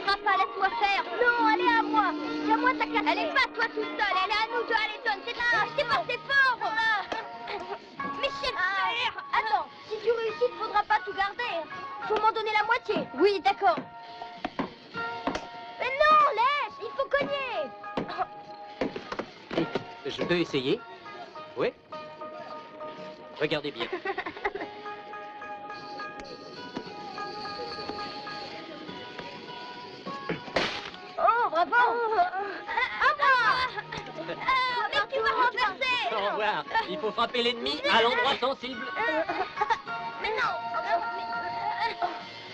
suffira pas, laisse-moi faire. Non, elle est à moi. Tiens-moi ta cassette. Elle est pas toi tout seul, elle est à nous deux, Alison. C'est par tes forces. Michel, attends, si tu réussis, il ne faudra pas tout garder. Faut m'en donner la moitié. Oui, d'accord. Mais non, laisse, il faut cogner. Je peux essayer? Oui. Regardez bien. Oh, bravo. À moi. Mais tu vas renverser. Au revoir. Il faut frapper l'ennemi à l'endroit sensible. Mais non.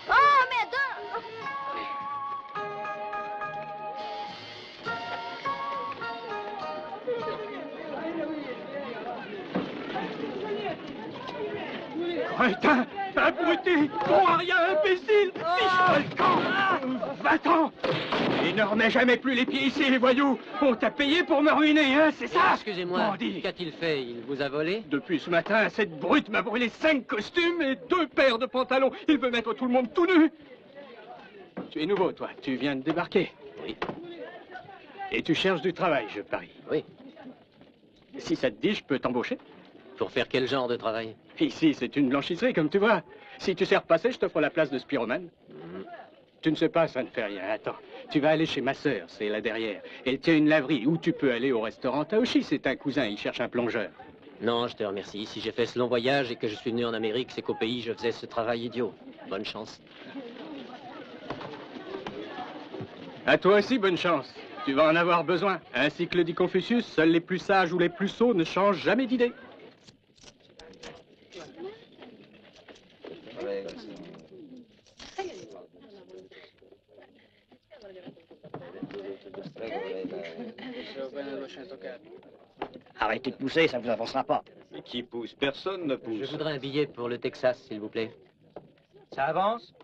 Oh, merde. Crétin, abruti, bon à rien, imbécile, Michel, va-t'en. Et ne remets jamais plus les pieds ici, les voyous. On t'a payé pour me ruiner, hein, c'est ça? Excusez-moi, Bandit. qu'a-t-il fait? Il vous a volé? Depuis ce matin, cette brute m'a brûlé 5 costumes et 2 paires de pantalons. Il veut mettre tout le monde tout nu. Tu es nouveau, toi. Tu viens de débarquer. Oui. Et tu cherches du travail, je parie. Oui. Si ça te dit, je peux t'embaucher. Pour faire quel genre de travail? Ici, c'est une blanchisserie, comme tu vois. Si tu sais repasser, je t'offre la place de spiromane. Tu ne sais pas, ça ne fait rien. Attends, tu vas aller chez ma sœur, c'est là derrière. Elle tient une laverie, ou tu peux aller au restaurant Taoshi, c'est un cousin, il cherche un plongeur. Non, je te remercie. Si j'ai fait ce long voyage et que je suis venu en Amérique, c'est qu'au pays, je faisais ce travail idiot. Bonne chance. À toi aussi, bonne chance. Tu vas en avoir besoin. Ainsi que le dit Confucius, seuls les plus sages ou les plus sots ne changent jamais d'idée. Arrêtez de pousser, ça ne vous avancera pas. Mais qui pousse? Personne ne pousse. Je voudrais un billet pour le Texas, s'il vous plaît. Ça avance?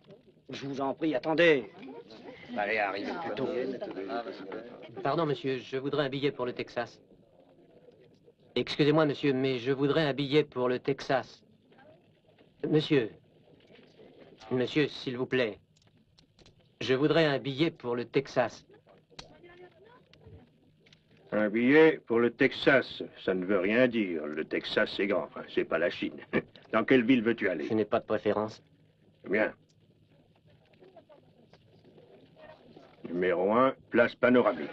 Je vous en prie, attendez. Allez, arrivez plus tôt. Pardon, monsieur, je voudrais un billet pour le Texas. Excusez-moi, monsieur, mais je voudrais un billet pour le Texas. Monsieur, s'il vous plaît. Je voudrais un billet pour le Texas. Un billet pour le Texas, ça ne veut rien dire. Le Texas, c'est grand, hein, c'est pas la Chine. Dans quelle ville veux-tu aller? Je n'ai pas de préférence. Bien. Numéro 1, place panoramique.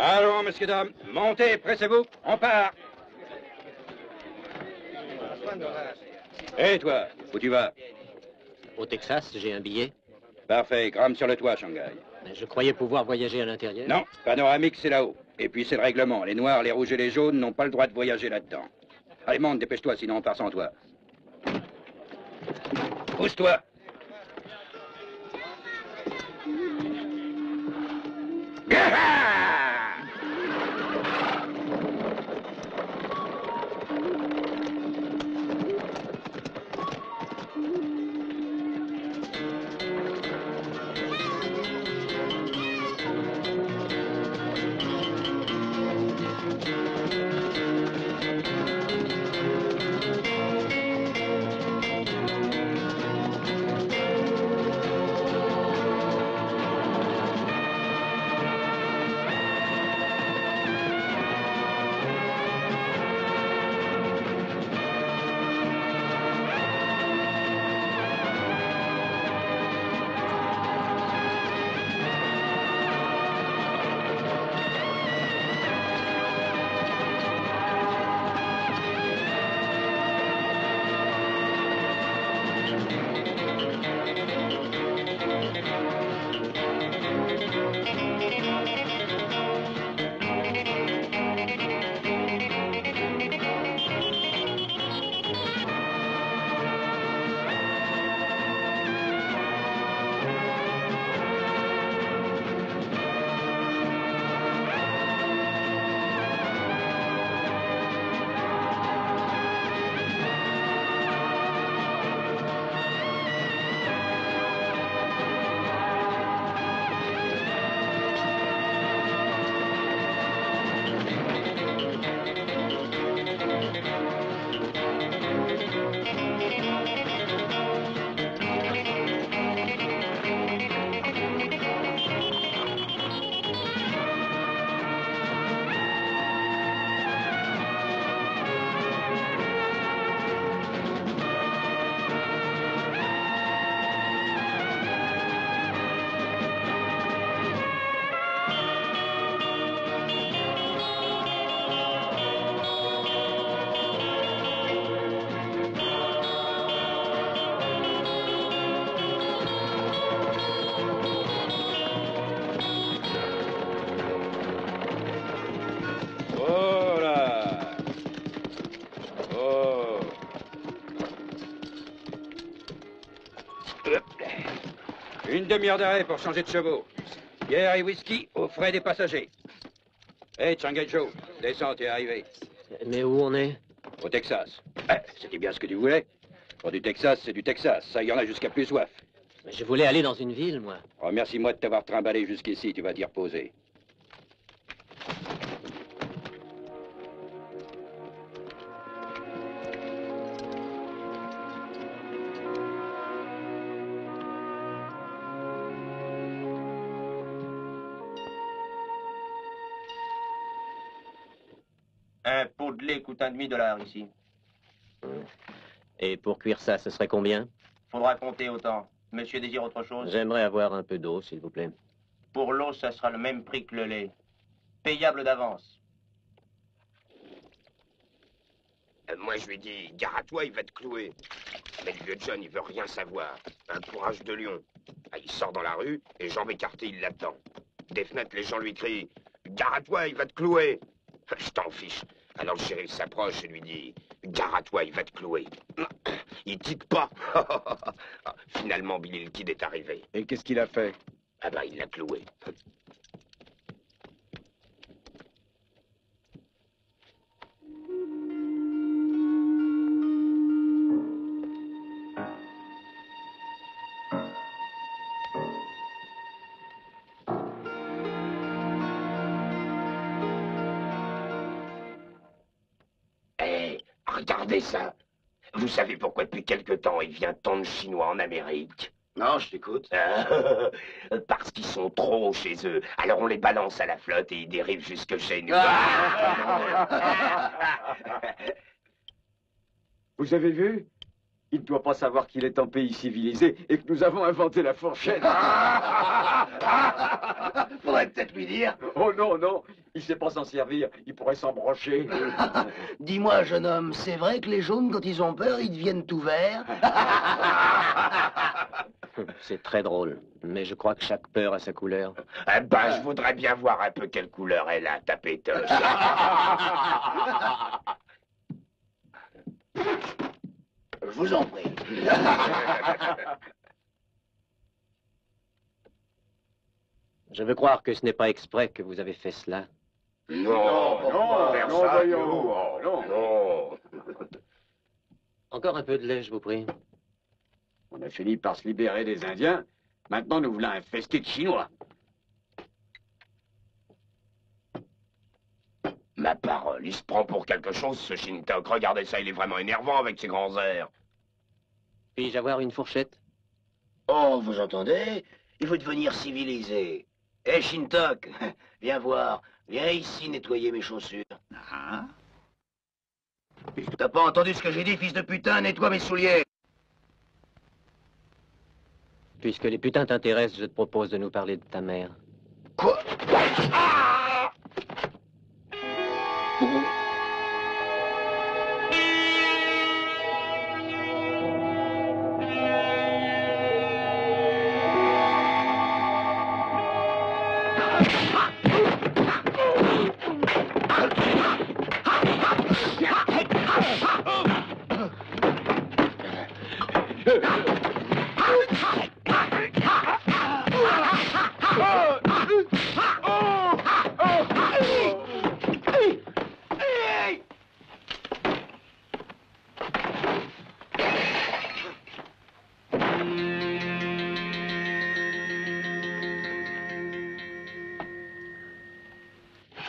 Allons, messieurs, dames, montez, pressez-vous, on part. Et toi, où tu vas? Au Texas, j'ai un billet. Parfait, grimpe sur le toit, Shanghai. Mais je croyais pouvoir voyager à l'intérieur. Non, panoramique, c'est là-haut. Et puis c'est le règlement. Les noirs, les rouges et les jaunes n'ont pas le droit de voyager là-dedans. Allez, monte, dépêche-toi, sinon on part sans toi. Pousse-toi. Une demi-heure d'arrêt pour changer de chevaux. Bière et whisky aux frais des passagers. Hé, Shanghai Joe, descends, t'es arrivé. Mais où on est? Au Texas. C'était bien ce que tu voulais. Pour du Texas, c'est du Texas. Ça, il y en a jusqu'à plus soif. Mais je voulais aller dans une ville, moi. Remercie-moi de t'avoir trimballé jusqu'ici, tu vas t'y reposer. Un pot de lait coûte $1,5 ici. Et pour cuire ça, ce serait combien? Faudra compter autant. Monsieur désire autre chose? J'aimerais avoir un peu d'eau, s'il vous plaît. Pour l'eau, ça sera le même prix que le lait. Payable d'avance. Moi, je lui ai dit, gare à toi, il va te clouer. Mais le vieux John, il veut rien savoir. Un courage de lion. Il sort dans la rue, et jambes écartées, il l'attend. Des fenêtres, les gens lui crient, gare à toi, il va te clouer. Je t'en fiche. Alors le shérif s'approche et lui dit, gare à toi, il va te clouer. Il tique pas. Finalement, Billy le Kid est arrivé. Et qu'est-ce qu'il a fait? Ah bah, il l'a cloué. Regardez ça. Vous savez pourquoi depuis quelque temps il vient tant de Chinois en Amérique? Non, je t'écoute. Parce qu'ils sont trop chez eux. Alors on les balance à la flotte et ils dérivent jusque chez nous. Vous avez vu? Il ne doit pas savoir qu'il est un pays civilisé et que nous avons inventé la fourchette. Faudrait peut-être lui dire. Oh non, non, il sait pas s'en servir. Il pourrait s'en brocher. Dis-moi, jeune homme, c'est vrai que les jaunes, quand ils ont peur, ils deviennent tout verts? C'est très drôle, mais je crois que chaque peur a sa couleur. Eh ben, je voudrais bien voir un peu quelle couleur elle a, ta pétoche. Je vous en prie. Je veux croire que ce n'est pas exprès que vous avez fait cela. Non, non, voyons. non. Encore un peu de lait, je vous prie. On a fini par se libérer des Indiens. Maintenant, nous voulons infester de Chinois. Ma parole, il se prend pour quelque chose, ce Shintok. Regardez ça, il est vraiment énervant avec ses grands airs. Puis-je avoir une fourchette? Oh, vous entendez? Il faut devenir civilisé. Hé, Shintok, viens voir. Viens ici nettoyer mes chaussures. Ah. T'as pas entendu ce que j'ai dit, fils de putain? Nettoie mes souliers. Puisque les putains t'intéressent, je te propose de nous parler de ta mère. Quoi?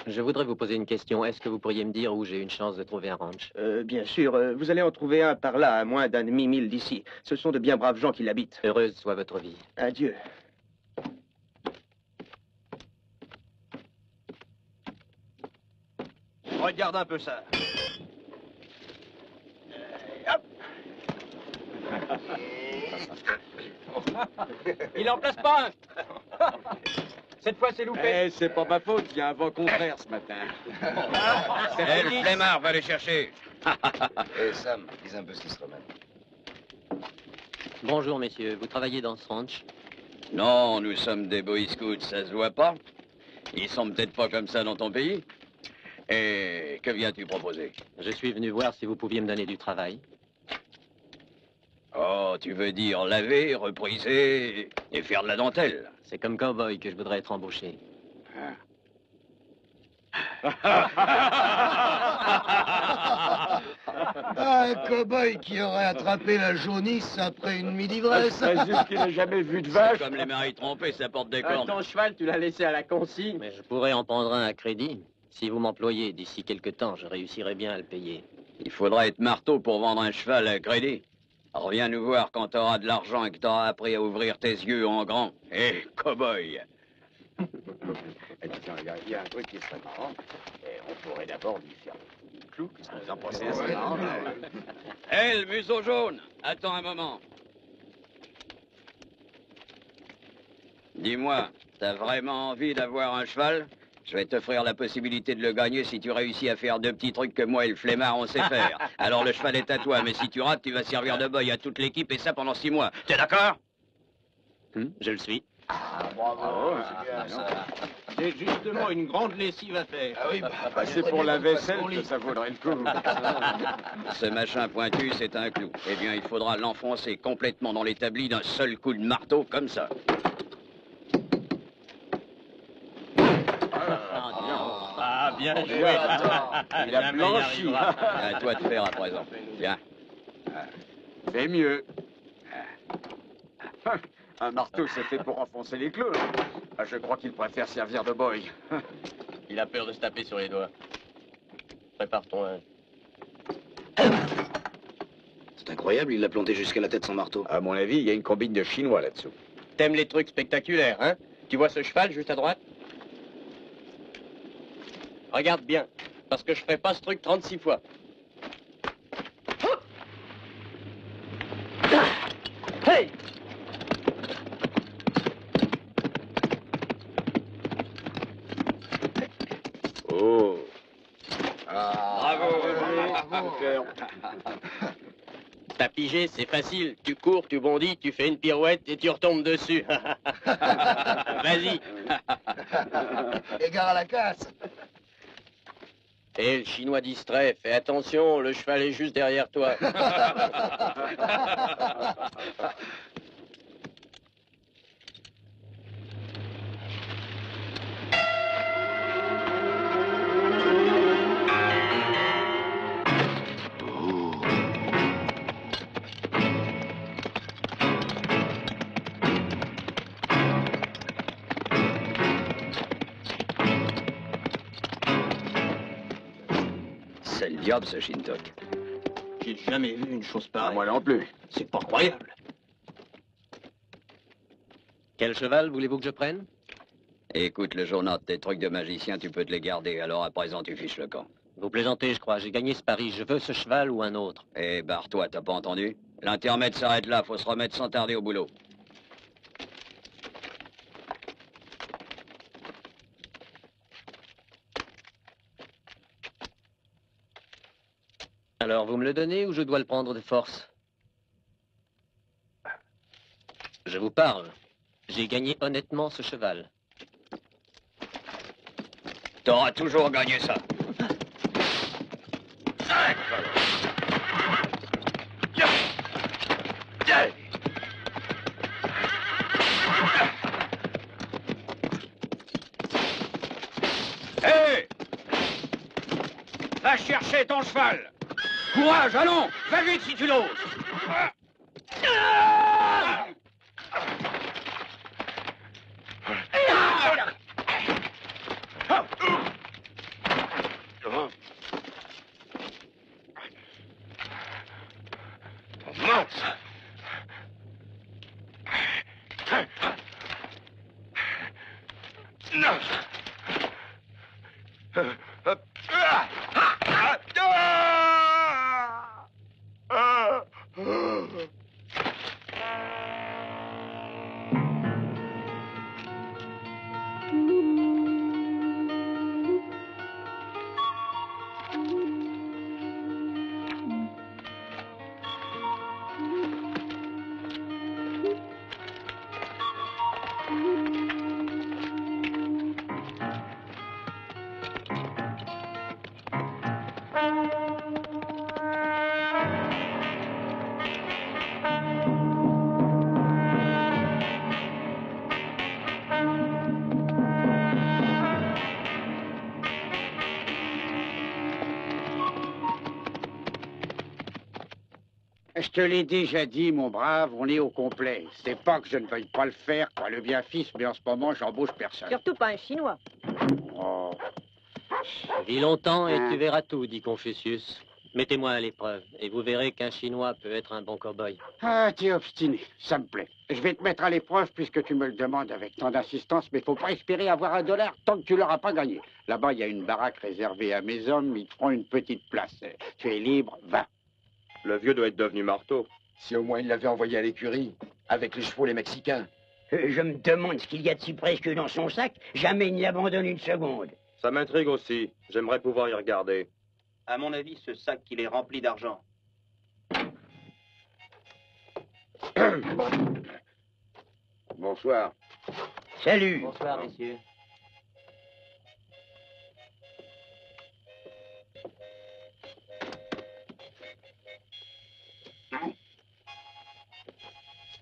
Je voudrais vous poser une question. Est-ce que vous pourriez me dire où j'ai une chance de trouver un ranch? Bien sûr, vous allez en trouver un par là, à moins d'un demi-mille d'ici. Ce sont de bien braves gens qui l'habitent. Heureuse soit votre vie. Adieu. Regarde un peu ça. Il en place pas un. Cette fois, c'est loupé. Eh, c'est pas ma faute, il y a un vent contraire ce matin. Eh, le flemmard, va les chercher. Hé, Sam, dis un peu ce qui se remet. Bonjour, messieurs. Vous travaillez dans ce ranch? Non, nous sommes des Boy Scouts, ça se voit pas. Ils sont peut-être pas comme ça dans ton pays. Et que viens-tu proposer? Je suis venu voir si vous pouviez me donner du travail. Oh, Oh, tu veux dire laver, repriser et faire de la dentelle. C'est comme cow-boy que je voudrais être embauché. Un cow-boy qui aurait attrapé la jaunisse après une midi-ivresse. C'est juste qu'il n'a jamais vu de C'est vache. comme les maris trompés, ça porte des cornes. Ton cheval, tu l'as laissé à la consigne. Mais je pourrais en prendre un à crédit. Si vous m'employez d'ici quelque temps, je réussirai bien à le payer. Il faudra être marteau pour vendre un cheval à crédit. Reviens nous voir quand t'auras de l'argent et que t'auras appris à ouvrir tes yeux en grand. Hé, cow-boy. Il y a un truc qui serait marrant. Et on pourrait d'abord lui faire un clou. Qu'est-ce que vous en pensez à ça? Hé, le museau jaune, attends un moment. Dis-moi, t'as vraiment envie d'avoir un cheval? Je vais t'offrir la possibilité de le gagner si tu réussis à faire 2 petits trucs que moi et le flemmard on sait faire. Alors le cheval est à toi, mais si tu rates, tu vas servir de boy à toute l'équipe et ça pendant 6 mois. T'es d'accord? Je le suis. Bravo, c'est bien ça. J'ai justement une grande lessive à faire. Ah oui, C'est pour la vaisselle que ça vaudrait le coup. Ce machin pointu, c'est un clou. Eh bien, il faudra l'enfoncer complètement dans l'établi d'un seul coup de marteau, comme ça. Ah, bien joué. Il a blanchi. À toi de faire à présent. Viens. C'est mieux. Un marteau, c'est fait pour enfoncer les clous. Ah, je crois qu'il préfère servir de boy. Il a peur de se taper sur les doigts. Prépare ton linge. C'est incroyable, il l'a planté jusqu'à la tête sans marteau. À mon avis, il y a une combine de Chinois là-dessous. T'aimes les trucs spectaculaires, hein? Tu vois ce cheval juste à droite? Regarde bien, parce que je ferai pas ce truc 36 fois. Hey! Oh. Bravo. T'as pigé, c'est facile. Tu cours, tu bondis, tu fais une pirouette et tu retombes dessus. Vas-y. Égare à la casse. Et le chinois distrait, fais attention, le cheval est juste derrière toi. C'est le diable, ce Shintok. J'ai jamais vu une chose pareille. Moi non plus. C'est pas croyable. Quel cheval voulez-vous que je prenne? Écoute, le journal, tes trucs de magicien, tu peux te les garder. Alors à présent, tu fiches le camp. Vous plaisantez, je crois. J'ai gagné ce pari. Je veux ce cheval ou un autre. Eh, barre-toi, t'as pas entendu? L'intermède s'arrête là, faut se remettre sans tarder au boulot. Alors, vous me le donnez ou je dois le prendre de force? Je vous parle. J'ai gagné honnêtement ce cheval. T'auras toujours gagné ça. Hé! Va chercher ton cheval! Courage, allons! Va vite si tu l'oses! Je te l'ai déjà dit, mon brave, on est au complet. C'est pas que je ne veuille pas le faire, quoi, le bien fils, mais en ce moment, j'embauche personne. Surtout pas un Chinois. Oh. Vis longtemps et tu verras tout, dit Confucius. Mettez-moi à l'épreuve, et vous verrez qu'un Chinois peut être un bon cow-boy. Ah, t'es obstiné, ça me plaît. Je vais te mettre à l'épreuve puisque tu me le demandes avec tant d'insistance, mais faut pas espérer avoir $1 tant que tu l'auras pas gagné. Là-bas, il y a une baraque réservée à mes hommes, ils te feront une petite place. Tu es libre, va. Le vieux doit être devenu marteau. Si au moins il l'avait envoyé à l'écurie, avec les chevaux les Mexicains. Je me demande ce qu'il y a de si précieux dans son sac. Jamais il n'y abandonne une seconde. Ça m'intrigue aussi. J'aimerais pouvoir y regarder. À mon avis, ce sac, il est rempli d'argent. Bonsoir. Salut. Bonsoir, messieurs.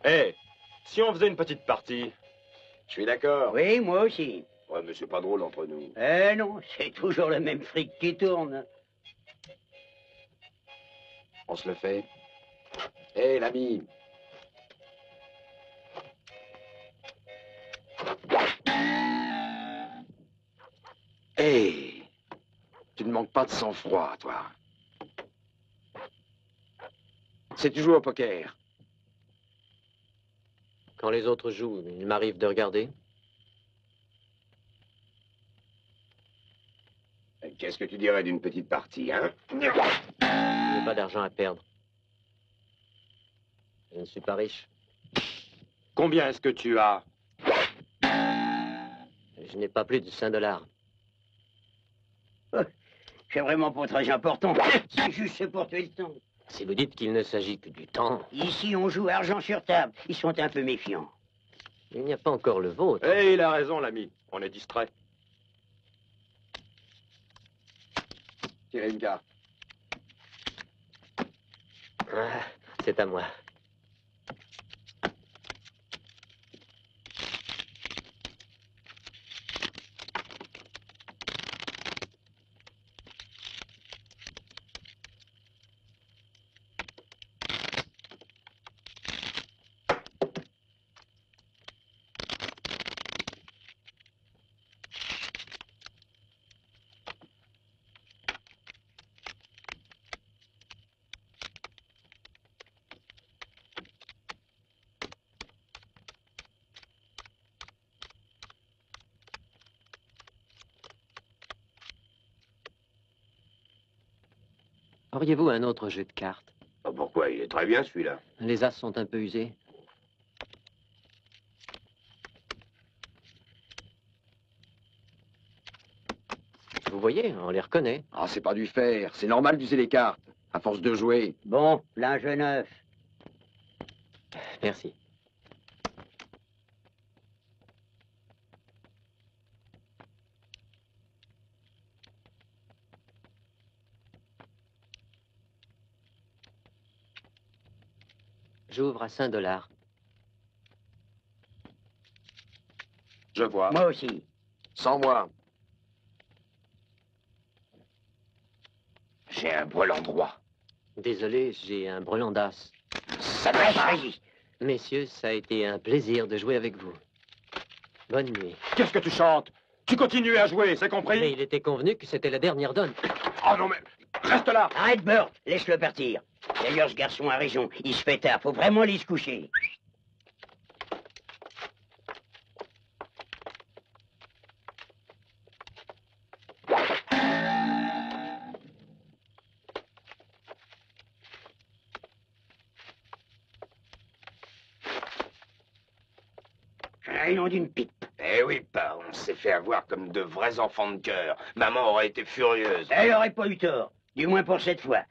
Hé, si on faisait une petite partie. Je suis d'accord. Oui, moi aussi. Ouais, mais c'est pas drôle entre nous. Non, c'est toujours le même fric qui tourne. On se le fait. Hé, l'ami. Hé, tu ne manques pas de sang-froid, toi. C'est toujours au poker. Quand les autres jouent, il m'arrive de regarder. Qu'est-ce que tu dirais d'une petite partie, hein? Je n'ai pas d'argent à perdre. Je ne suis pas riche. Combien est-ce que tu as? Je n'ai pas plus de $5. C'est vraiment pas très important. C'est juste pour tuer le temps. Si vous dites qu'il ne s'agit que du temps... Ici, on joue argent sur table. Ils sont un peu méfiants. Il n'y a pas encore le vôtre. Eh, il a raison, l'ami. On est distrait. Tirez une carte. Ah, c'est à moi. Auriez-vous un autre jeu de cartes? Oh, pourquoi? Il est très bien, celui-là. Les as sont un peu usés. Vous voyez, on les reconnaît. Ah, c'est pas du fer. C'est normal d'user les cartes, à force de jouer. Bon, linge neuf. Merci. J'ouvre à $5. Je vois. Moi aussi. Sans moi. J'ai un brelan droit. Désolé, j'ai un brelan d'as. Ça va pas. Messieurs, ça a été un plaisir de jouer avec vous. Bonne nuit. Qu'est-ce que tu chantes? Tu continues à jouer, c'est compris? Mais il était convenu que c'était la dernière donne. Oh non, mais reste là! Arrête, Burt. Laisse-le partir. D'ailleurs, ce garçon a raison. Il se fait tard. Faut vraiment aller se coucher. Un nom d'une pipe. Eh oui, pas, on s'est fait avoir comme de vrais enfants de cœur. Maman aurait été furieuse. Elle aurait pas eu tort. Du moins pour cette fois.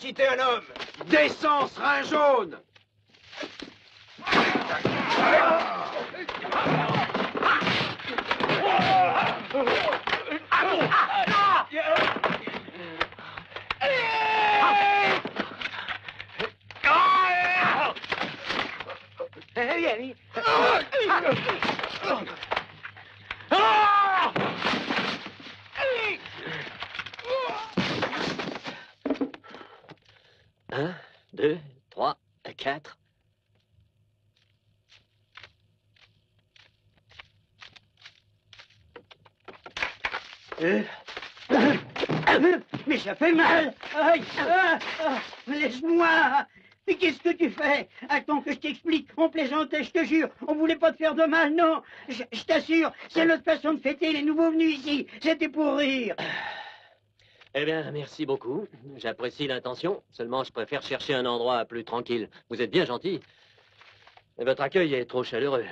inciter un homme. Descends, serin jaune! Vieni. Un, deux, trois, quatre. Mais ça fait mal. Aïe, laisse-moi. Mais qu'est-ce que tu fais? Attends que je t'explique. On plaisantait, je te jure. On voulait pas te faire de mal, non. Je t'assure, c'est notre façon de fêter les nouveaux venus ici. C'était pour rire. Eh bien, merci beaucoup. J'apprécie l'intention. Seulement, je préfère chercher un endroit plus tranquille. Vous êtes bien gentil. Mais votre accueil est trop chaleureux.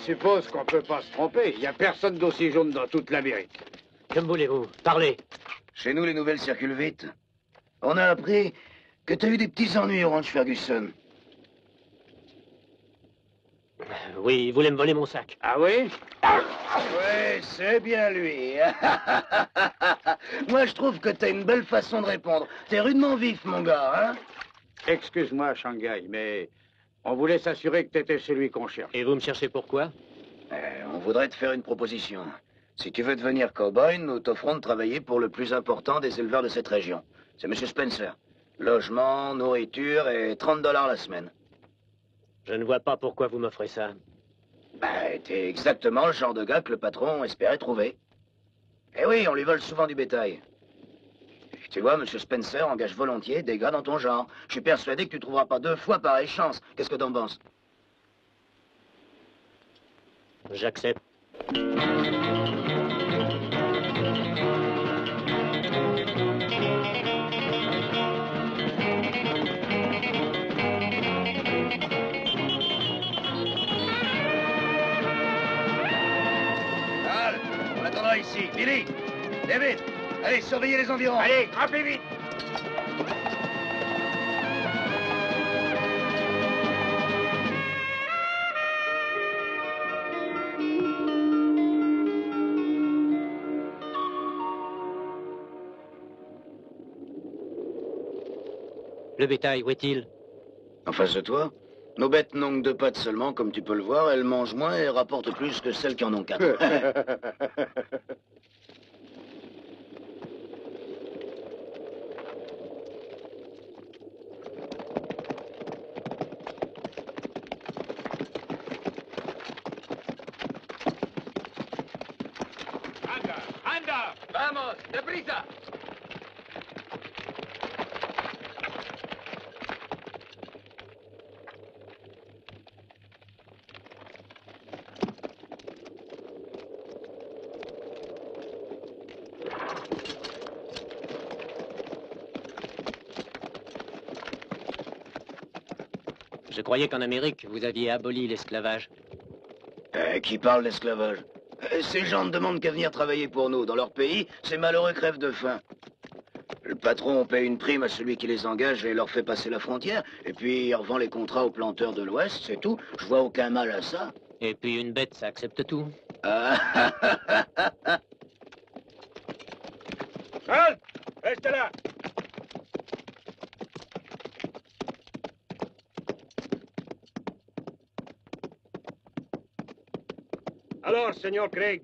Je suppose qu'on peut pas se tromper. Il n'y a personne d'aussi jaune dans toute l'Amérique. Que voulez-vous? Parlez. Chez nous, les nouvelles circulent vite. On a appris que t'as eu des petits ennuis au ranch Ferguson. Oui, il voulait me voler mon sac. Ah oui? Ouais, c'est bien lui. Moi, je trouve que t'as une belle façon de répondre. T'es rudement vif, mon gars, hein? Excuse-moi, Shanghai, mais on voulait s'assurer que t'étais celui qu'on cherche. Et vous me cherchez pourquoi? On voudrait te faire une proposition. Si tu veux devenir cow-boy, nous t'offrons de travailler pour le plus important des éleveurs de cette région. C'est M. Spencer. Logement, nourriture et $30 la semaine. Je ne vois pas pourquoi vous m'offrez ça. T'es exactement le genre de gars que le patron espérait trouver. Eh oui, on lui vole souvent du bétail. Et tu vois, M. Spencer engage volontiers des gars dans ton genre. Je suis persuadé que tu trouveras pas 2 fois pareille chance. Qu'est-ce que t'en penses? J'accepte. Al, on attendra ici. Billy, David, allez, surveillez les environs. Allez, grimpez vite! Le bétail, où est-il? En face de toi, nos bêtes n'ont que 2 pattes seulement, comme tu peux le voir. Elles mangent moins et rapportent plus que celles qui en ont 4. Anda! Vamos, deprisa! Je croyais qu'en Amérique, vous aviez aboli l'esclavage. Qui parle d'esclavage? Ces gens ne demandent qu'à venir travailler pour nous. Dans leur pays, ces malheureux crèvent de faim. Le patron paye une prime à celui qui les engage et leur fait passer la frontière. Et puis, il revend les contrats aux planteurs de l'Ouest, c'est tout. Je vois aucun mal à ça. Et puis une bête, ça accepte tout. Halt! Reste là! Alors, señor Craig,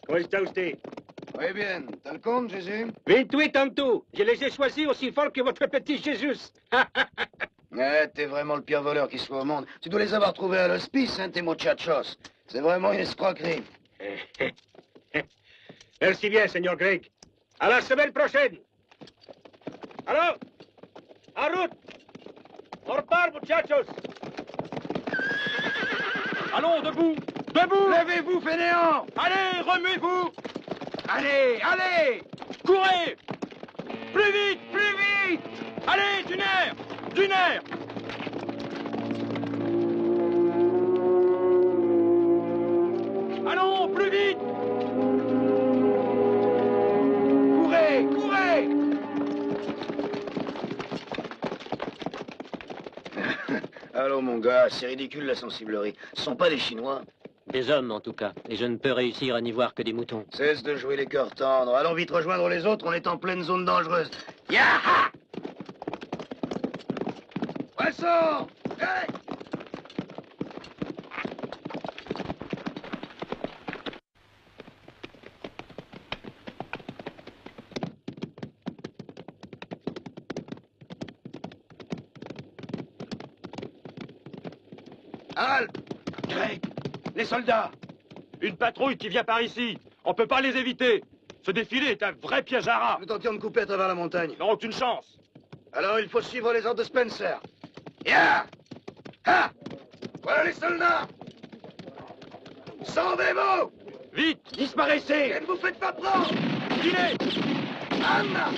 ¿cómo está usted? Muy bien. T'as le compte, Jésus? 28 en tout. Je les ai choisis aussi fort que votre petit Jésus. Ouais, t'es vraiment le pire voleur qui soit au monde. Tu dois les avoir trouvés à l'hospice, hein, tes muchachos. C'est vraiment une escroquerie. Merci bien, señor Craig. À la semaine prochaine. Alors, en route. On repart, muchachos. Allons, debout. Debout. Levez-vous, fainéants. Allez, remuez-vous. Allez, allez. Courez. Plus vite, plus vite. Allez, d'une air. D'une air. Allons, plus vite. Courez, courez. Allô, mon gars, c'est ridicule la sensiblerie. Ce sont pas des Chinois. Des hommes, en tout cas. Et je ne peux réussir à n'y voir que des moutons. Cesse de jouer les cœurs tendres. Allons vite rejoindre les autres, on est en pleine zone dangereuse. Yaha! Poisson! Hey! Halte! Greg, les soldats! Une patrouille qui vient par ici. On peut pas les éviter. Ce défilé est un vrai piège à rats. Nous tentions de couper à travers la montagne. Ils n'ont aucune chance. Alors il faut suivre les ordres de Spencer. Ya! Ha! Voilà les soldats! Sans démo! Vite, disparaissez! Et ne vous faites pas prendre! Filez! Anna!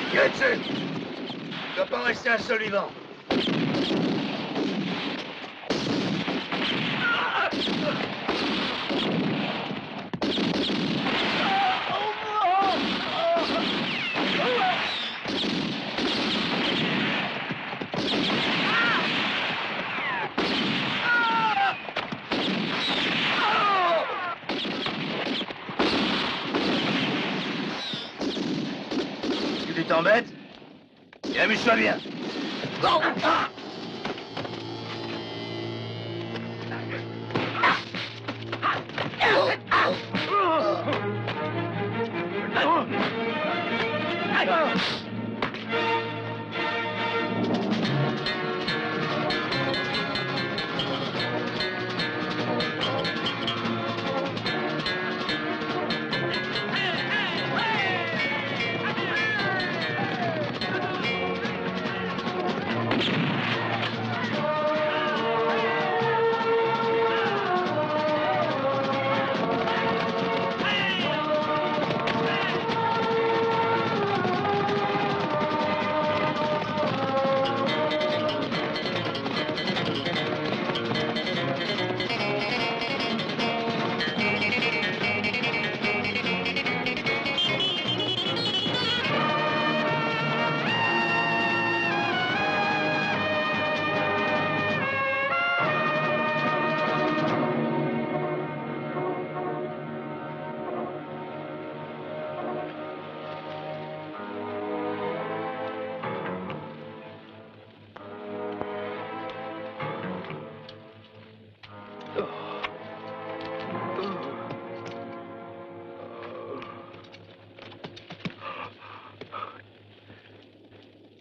Tirez dessus! Il ne doit pas en rester un seul vivant. Tu t'embêtes? Et amuse-toi bien.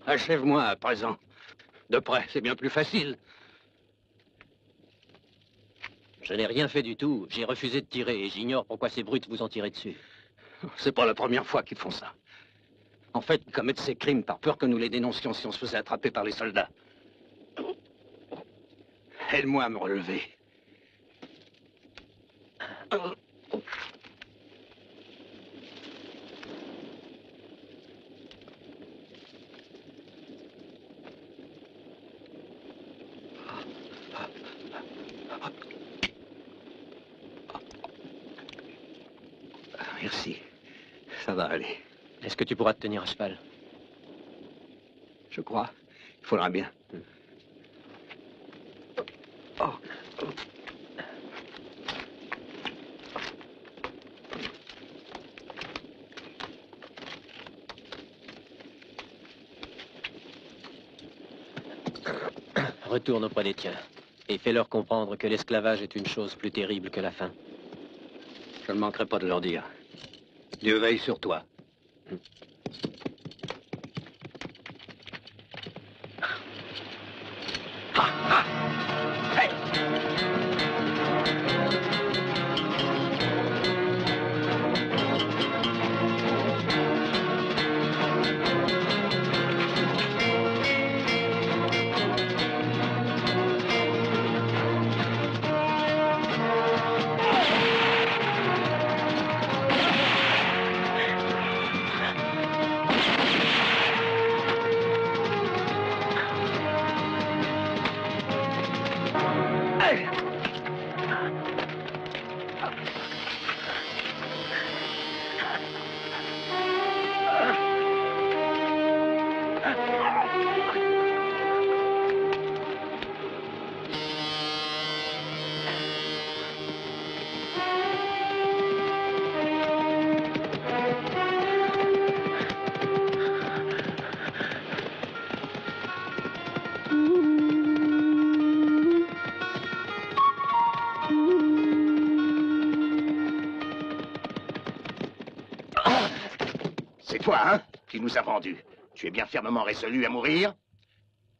Achève-moi à présent. De près, c'est bien plus facile. Je n'ai rien fait du tout. J'ai refusé de tirer et j'ignore pourquoi ces brutes vous ont tiré dessus. C'est pas la première fois qu'ils font ça. En fait, ils commettent ces crimes par peur que nous les dénoncions si on se faisait attraper par les soldats. Aide-moi à me relever. Merci. Ça va aller. Est-ce que tu pourras te tenir à cheval? Je crois. Il faudra bien. Oh. Retourne auprès des tiens et fais-leur comprendre que l'esclavage est une chose plus terrible que la faim. Je ne manquerai pas de leur dire. Dieu veille sur toi. C'est toi, hein, qui nous a vendus. Tu es bien fermement résolu à mourir?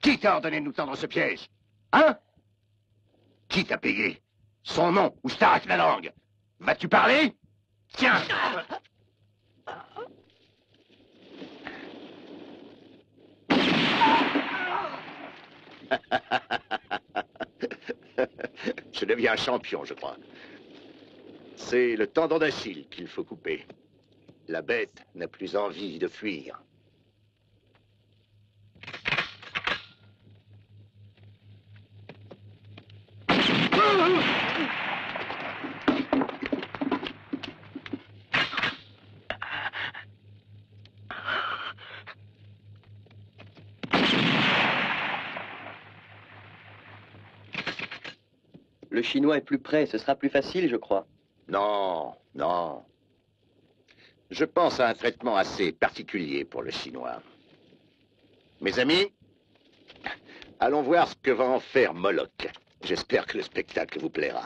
Qui t'a ordonné de nous tendre ce piège? Hein? Qui t'a payé? Son nom, ou je t'arrache la langue. Vas-tu parler? Tiens! Je deviens champion, je crois. C'est le tendon d'Achille qu'il faut couper. La bête n'a plus envie de fuir. Le Chinois est plus près, ce sera plus facile, je crois. Non, non. Je pense à un traitement assez particulier pour le Chinois. Mes amis, allons voir ce que va en faire Moloch. J'espère que le spectacle vous plaira.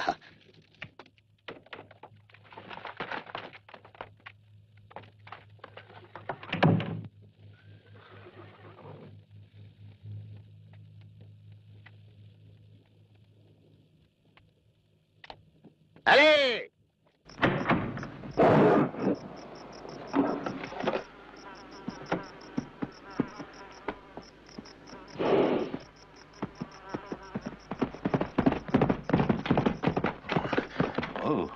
Allez! Oh.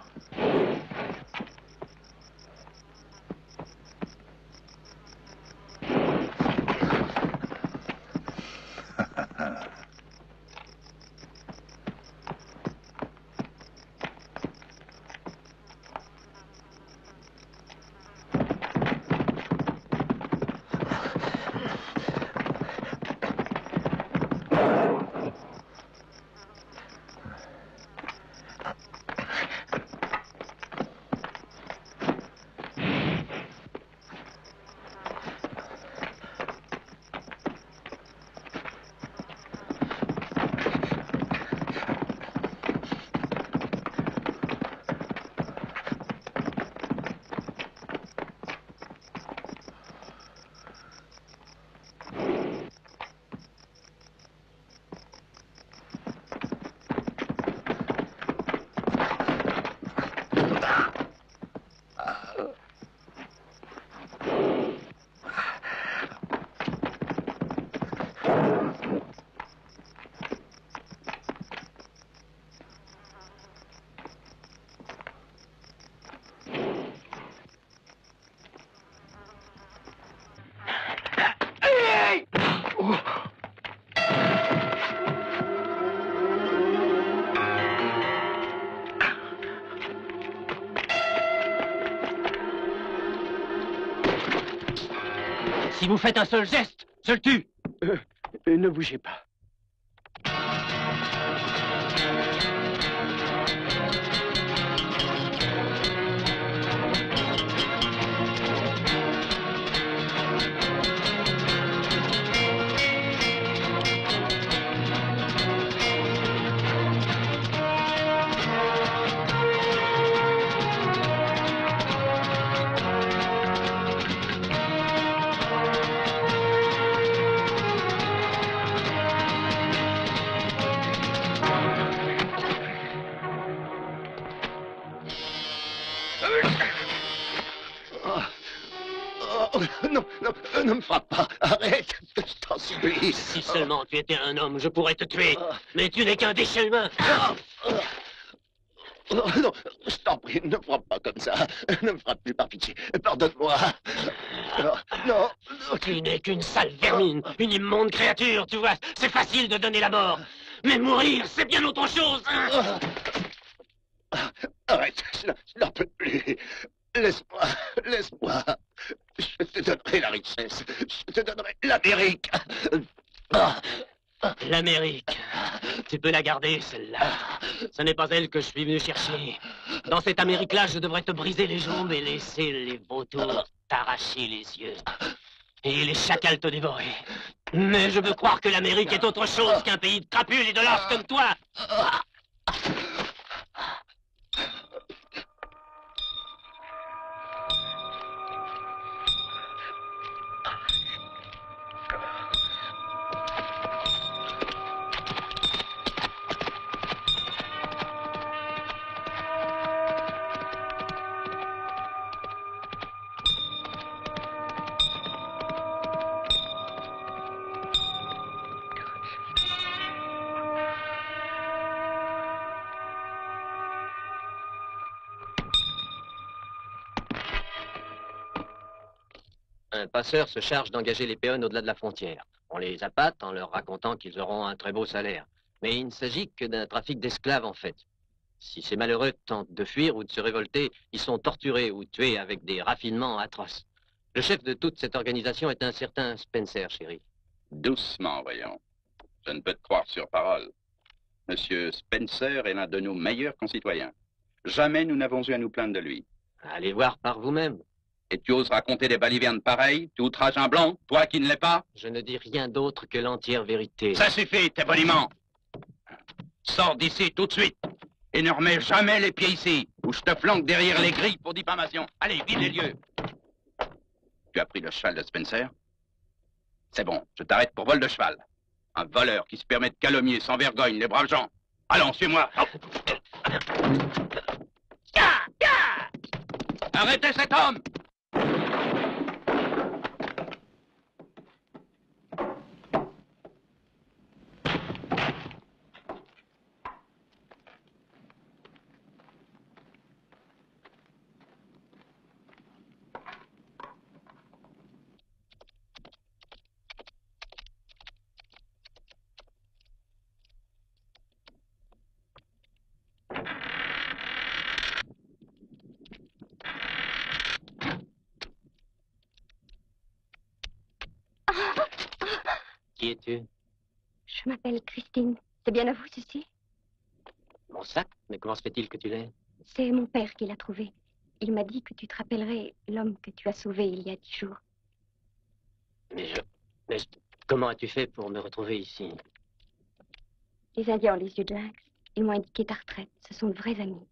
Si vous faites un seul geste, je le tue. Ne bougez pas. Ne me frappe pas. Arrête. Je t'en supplie. Si seulement tu étais un homme, je pourrais te tuer. Mais tu n'es qu'un déchet humain. Non, non, je t'en prie, ne me frappe pas comme ça. Ne me frappe plus, par pitié. Pardonne-moi. Non, non. Tu n'es qu'une sale vermine, une immonde créature, tu vois. C'est facile de donner la mort. Mais mourir, c'est bien autre chose. Arrête, je n'en peux plus. Laisse-moi, laisse-moi. Je te donnerai la richesse. Je te donnerai l'Amérique. L'Amérique. Tu peux la garder, celle-là. Ce n'est pas elle que je suis venu chercher. Dans cette Amérique-là, je devrais te briser les jambes et laisser les vautours t'arracher les yeux. Et les chacals te dévorer. Mais je veux croire que l'Amérique est autre chose qu'un pays de crapules et de lâches comme toi. Un passeur se charge d'engager les péons au-delà de la frontière. On les appâte en leur racontant qu'ils auront un très beau salaire. Mais il ne s'agit que d'un trafic d'esclaves, en fait. Si ces malheureux tentent de fuir ou de se révolter, ils sont torturés ou tués avec des raffinements atroces. Le chef de toute cette organisation est un certain Spencer, chérie. Doucement, voyons. Je ne peux te croire sur parole. Monsieur Spencer est l'un de nos meilleurs concitoyens. Jamais nous n'avons eu à nous plaindre de lui. Allez voir par vous-même. Et tu oses raconter des balivernes pareilles? Tu outrages un blanc, toi qui ne l'es pas? Je ne dis rien d'autre que l'entière vérité. Ça suffit, tes boniments. Sors d'ici tout de suite. Et ne remets jamais les pieds ici, ou je te flanque derrière les grilles pour diffamation. Allez, vide les lieux. Tu as pris le cheval de Spencer? C'est bon, je t'arrête pour vol de cheval. Un voleur qui se permet de calomnier sans vergogne les braves gens. Allons, suis-moi. Arrêtez cet homme! Qui es-tu? Je m'appelle Christine. C'est bien à vous, ceci? Mon sac? Mais comment se fait-il que tu l'aies? C'est mon père qui l'a trouvé. Il m'a dit que tu te rappellerais l'homme que tu as sauvé il y a 10 jours. Mais comment as-tu fait pour me retrouver ici? Les Indiens ont les yeux de lynx. Ils m'ont indiqué ta retraite. Ce sont de vrais amis.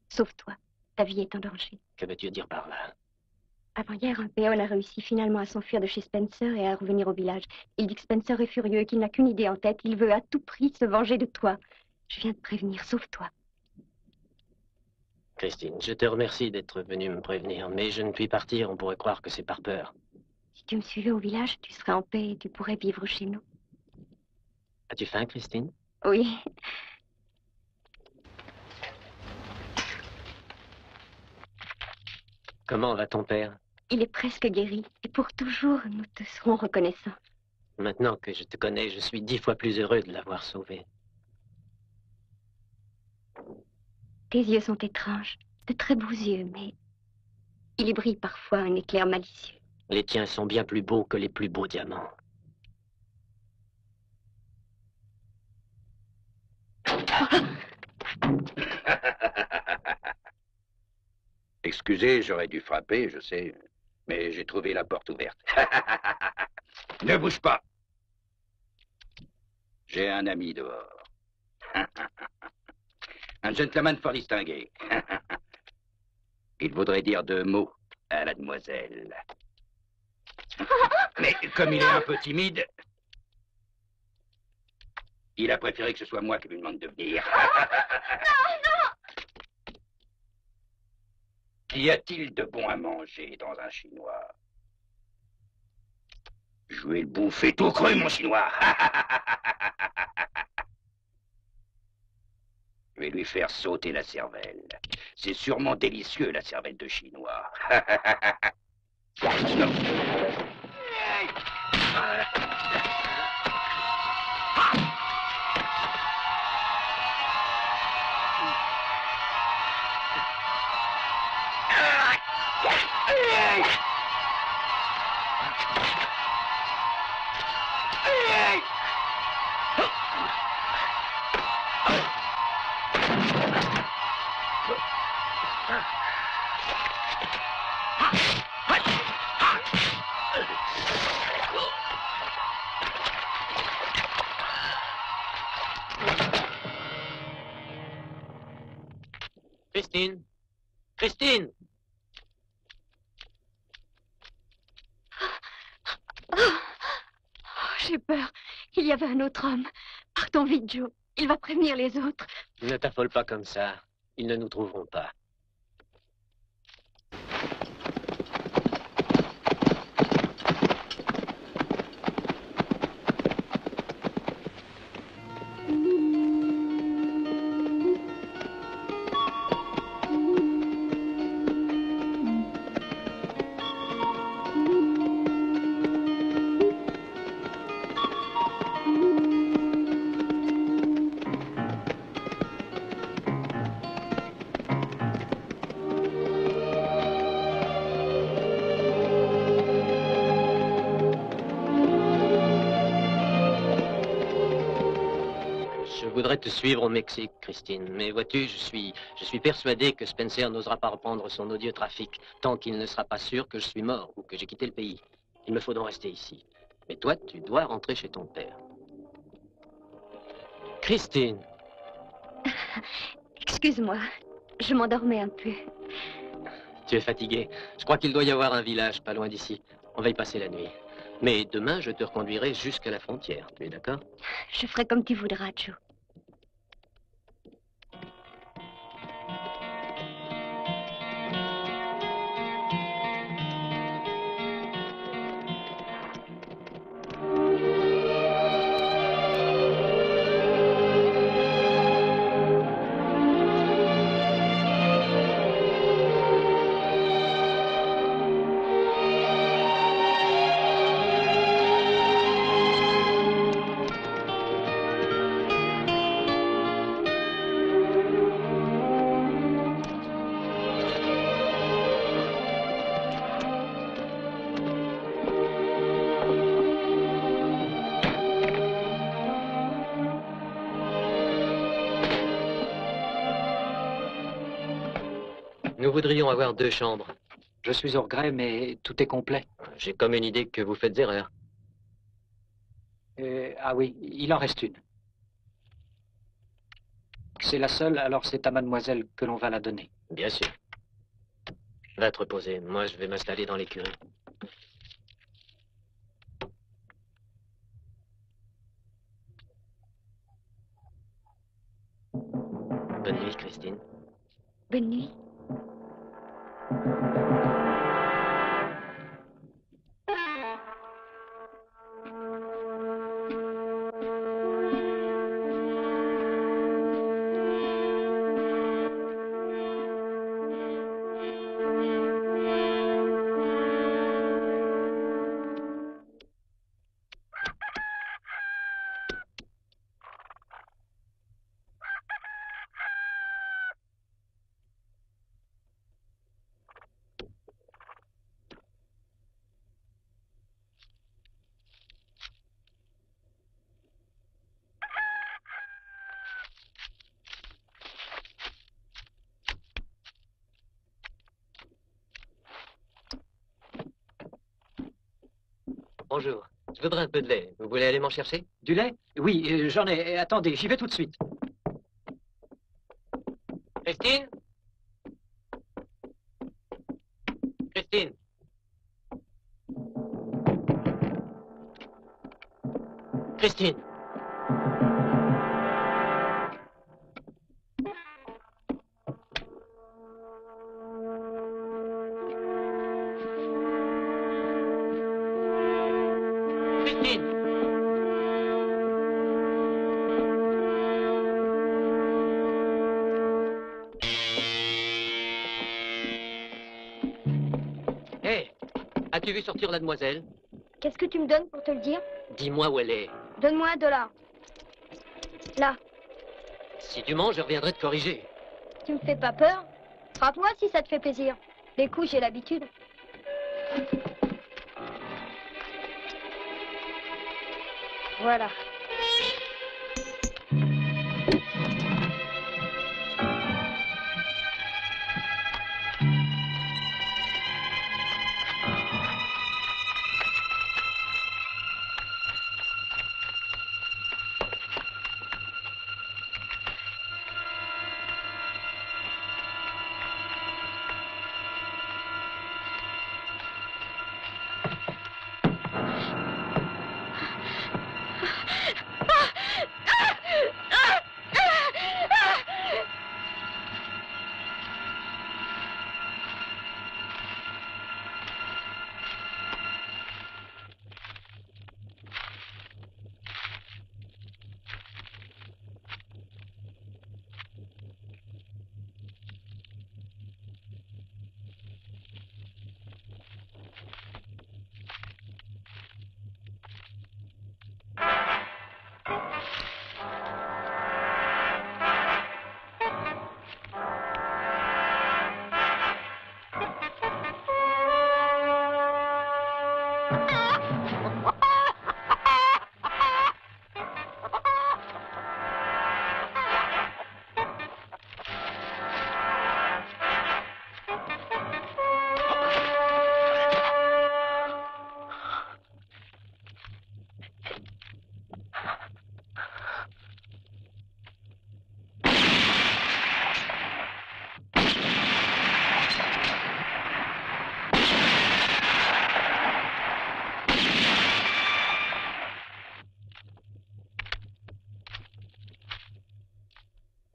Sauf toi. Ta vie est en danger. Que veux-tu dire par là? Avant-hier, un péon a réussi finalement à s'enfuir de chez Spencer et à revenir au village. Il dit que Spencer est furieux et qu'il n'a qu'une idée en tête. Il veut à tout prix se venger de toi. Je viens de prévenir, sauve-toi. Christine, je te remercie d'être venue me prévenir, mais je ne puis partir, on pourrait croire que c'est par peur. Si tu me suivais au village, tu serais en paix et tu pourrais vivre chez nous. As-tu faim, Christine? Oui. Comment va ton père? Il est presque guéri, et pour toujours, nous te serons reconnaissants. Maintenant que je te connais, je suis 10 fois plus heureux de l'avoir sauvé. Tes yeux sont étranges, de très beaux yeux, mais il y brille parfois un éclair malicieux. Les tiens sont bien plus beaux que les plus beaux diamants. Excusez, j'aurais dû frapper, je sais, mais j'ai trouvé la porte ouverte. Ne bouge pas. J'ai un ami dehors. Un gentleman fort distingué. Il voudrait dire 2 mots à la demoiselle. Mais comme il est un peu timide, il a préféré que ce soit moi qui lui demande de venir. Qu'y a-t-il de bon à manger dans un chinois? Je vais le bouffer tout cru, mon chinois. Je vais lui faire sauter la cervelle. C'est sûrement délicieux, la cervelle de chinois. Christine! Christine! Oh, j'ai peur. Il y avait un autre homme. Partons vite, Joe. Il va prévenir les autres. Ne t'affole pas comme ça. Ils ne nous trouveront pas. Je voudrais te suivre au Mexique, Christine, mais vois-tu, je suis persuadé que Spencer n'osera pas reprendre son odieux trafic tant qu'il ne sera pas sûr que je suis mort ou que j'ai quitté le pays. Il me faut donc rester ici. Mais toi, tu dois rentrer chez ton père. Christine! Excuse-moi, je m'endormais un peu. Tu es fatiguée. Je crois qu'il doit y avoir un village pas loin d'ici. On va y passer la nuit. Mais demain, je te reconduirai jusqu'à la frontière. Tu es d'accord? Je ferai comme tu voudras, Joe. Nous voudrions avoir 2 chambres. Je suis au regret, mais tout est complet. J'ai comme une idée que vous faites erreur. Ah oui, il en reste une. C'est la seule, alors c'est à mademoiselle que l'on va la donner. Bien sûr. Va te reposer. Moi, je vais m'installer dans l'écurie. Bonne nuit, Christine. Bonne nuit. Bonjour. Je voudrais un peu de lait. Vous voulez aller m'en chercher? Du lait? Oui, j'en ai. Attendez, j'y vais tout de suite. Christine? Christine? Christine? As-tu vu sortir la demoiselle? Qu'est-ce que tu me donnes pour te le dire? Dis-moi où elle est. Donne-moi $1. Là. Si tu mens, je reviendrai te corriger. Tu me fais pas peur? Frappe-moi si ça te fait plaisir. Les coups, j'ai l'habitude. Voilà.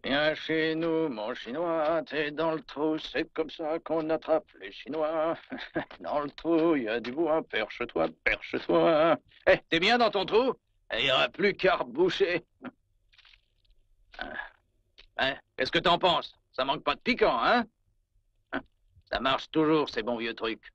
Viens chez nous, mon chinois, t'es dans le trou, c'est comme ça qu'on attrape les Chinois. Dans le trou, il y a du bois, perche-toi, perche-toi. Eh, t'es bien dans ton trou? Il n'y aura plus qu'à reboucher. Hein, qu'est-ce que t'en penses? Ça manque pas de piquant, hein? Ça marche toujours, ces bons vieux trucs.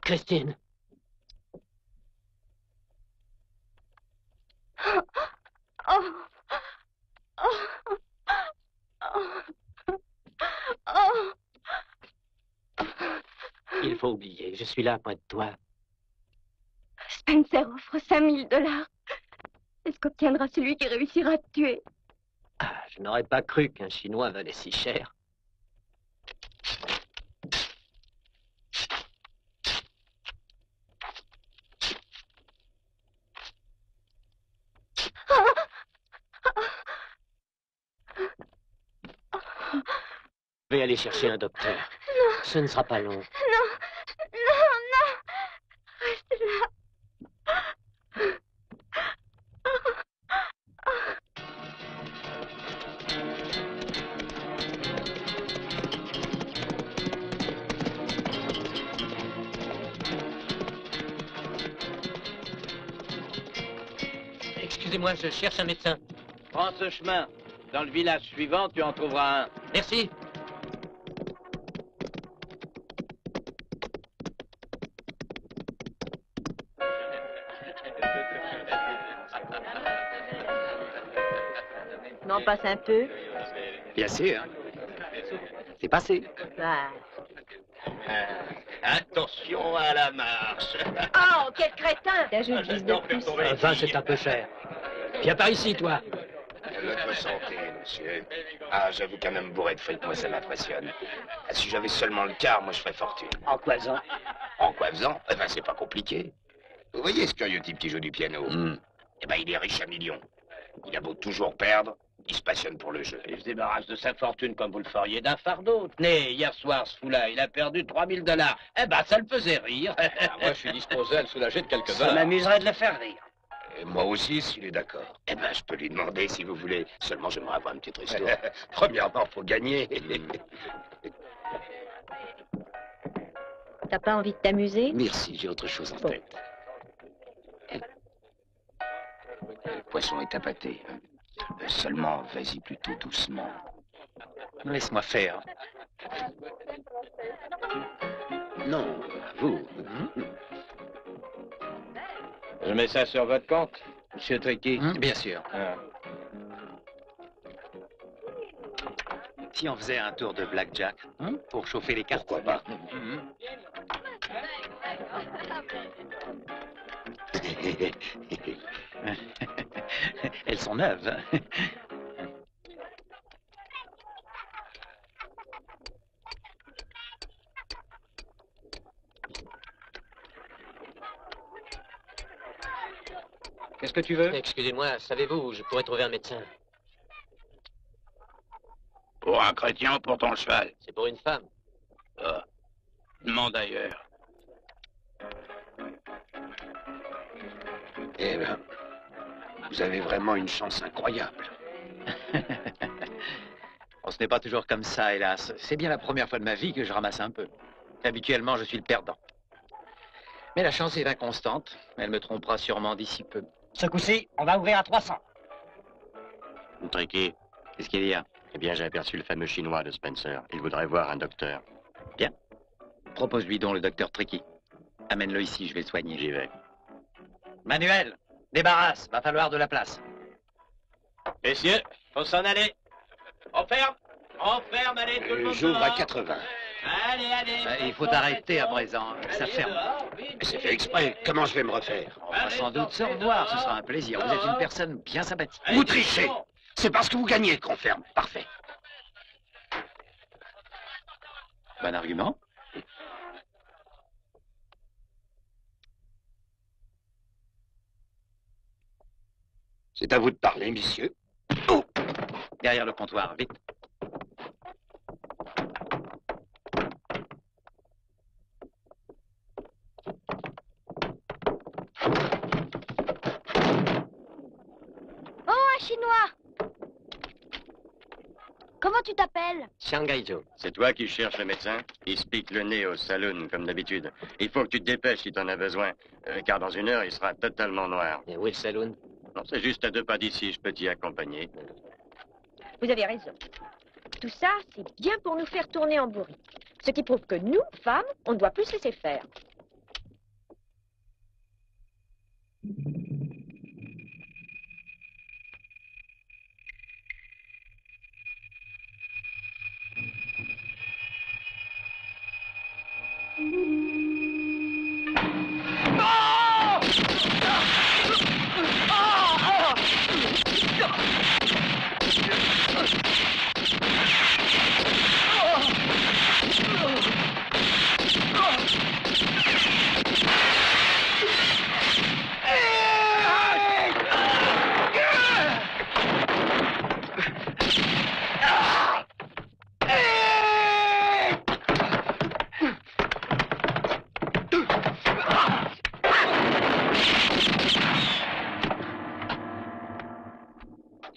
Christine. Il faut oublier, je suis là près de toi. Spencer offre $5000. Est-ce qu'obtiendra celui qui réussira à te tuer? Ah, Je n'aurais pas cru qu'un Chinois valait si cher. Je vais aller chercher un docteur. Non. Ce ne sera pas long. Non, non, non. Reste là. Excusez-moi, je cherche un médecin. Prends ce chemin. Dans le village suivant, tu en trouveras un. Merci. M'en passe un peu. Bien sûr. C'est passé. Ah. Attention à la marche. Oh, quel crétin! T'ajoutes 10 de plus. Enfin, c'est un peu cher. Viens par ici, toi. Votre santé, monsieur. Ah, j'avoue qu'un homme bourré de fric, moi, ça m'impressionne. Ah, si j'avais seulement le quart, moi, je ferais fortune. En quoi faisant? En quoi faisant? Eh ben, c'est pas compliqué. Vous voyez ce curieux type qui joue du piano? Eh ben, il est riche à millions. Il a beau toujours perdre, il se passionne pour le jeu. Il se débarrasse de sa fortune comme vous le feriez d'un fardeau. Tenez, hier soir, ce fou-là, il a perdu 3000 $. Eh ben, ça le faisait rire. Moi, je suis disposé à le soulager de quelques Ça dollars. m'amuserait de le faire rire. Et moi aussi, s'il est d'accord. Eh ben, je peux lui demander si vous voulez. Seulement, j'aimerais avoir une petite resto. Premièrement, faut gagner. T'as pas envie de t'amuser? Merci, j'ai autre chose en tête. Le poisson est appâté. Hein. Seulement, vas-y plutôt doucement. Laisse-moi faire. Non, vous. Je mets ça sur votre compte, monsieur Tricky. Bien sûr. Ah. Si on faisait un tour de blackjack pour chauffer les cartes. Pourquoi pas? Elles sont neuves. Qu'est-ce que tu veux? Excusez-moi, savez-vous où je pourrais trouver un médecin? Pour un chrétien ou pour ton cheval? C'est pour une femme. Ah. Demande ailleurs. Eh ben, vous avez vraiment une chance incroyable. Ce n'est pas toujours comme ça, hélas. C'est bien la première fois de ma vie que je ramasse un peu. Habituellement, je suis le perdant. Mais la chance est inconstante. Elle me trompera sûrement d'ici peu. Ce coup-ci, on va ouvrir à 300. Tricky, Qu'est-ce qu'il y a? eh bien, j'ai aperçu le fameux chinois de Spencer. Il voudrait voir un docteur. Bien. Propose-lui donc le docteur Tricky. Amène-le ici, je vais le soigner. J'y vais. Manuel, débarrasse, va falloir de la place. Messieurs, faut s'en aller. On ferme, allez, tout le monde J'ouvre à dehors. 80. Allez. Il faut arrêter à présent, ça ferme. C'est fait exprès. Comment je vais me refaire? On va sans doute se revoir, ce sera un plaisir. Vous êtes une personne bien sympathique. Vous trichez. C'est parce que vous gagnez qu'on ferme. Parfait. Bon argument. C'est à vous de parler, messieurs. Derrière le comptoir, vite. Oh, un Chinois! Comment tu t'appelles? Shanghai Joe. C'est toi qui cherches le médecin? Il se pique le nez au saloon, comme d'habitude. Il faut que tu te dépêches si t'en as besoin, car dans une heure, il sera totalement noir. Et où est le saloon? Non, c'est juste à 2 pas d'ici, je peux t'y accompagner. Vous avez raison. Tout ça, c'est bien pour nous faire tourner en bourrique. Ce qui prouve que nous, femmes, on ne doit plus se laisser faire.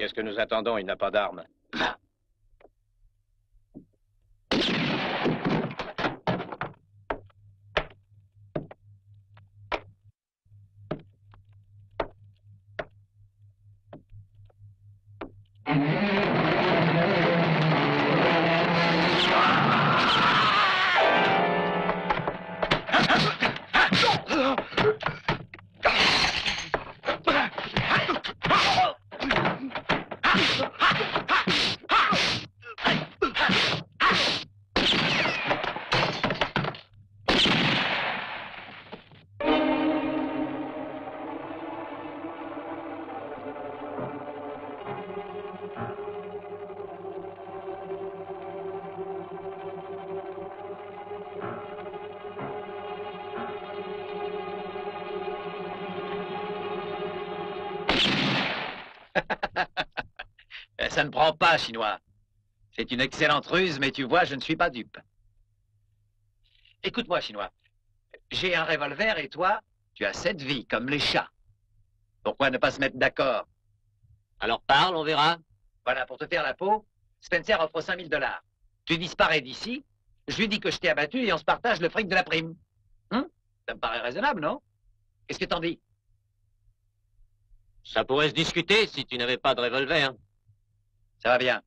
Qu'est-ce que nous attendons? Il n'a pas d'armes. Ça ne prend pas, Chinois. C'est une excellente ruse, mais tu vois, je ne suis pas dupe. Écoute-moi, Chinois. J'ai un revolver et toi, tu as 7 vies, comme les chats. Pourquoi ne pas se mettre d'accord? Alors parle, on verra. Voilà, pour te faire la peau, Spencer offre 5000 $. Tu disparais d'ici, je lui dis que je t'ai abattu et on se partage le fric de la prime. Ça me paraît raisonnable, non? Qu'est-ce que t'en dis? Ça pourrait se discuter si tu n'avais pas de revolver. Ça va bien.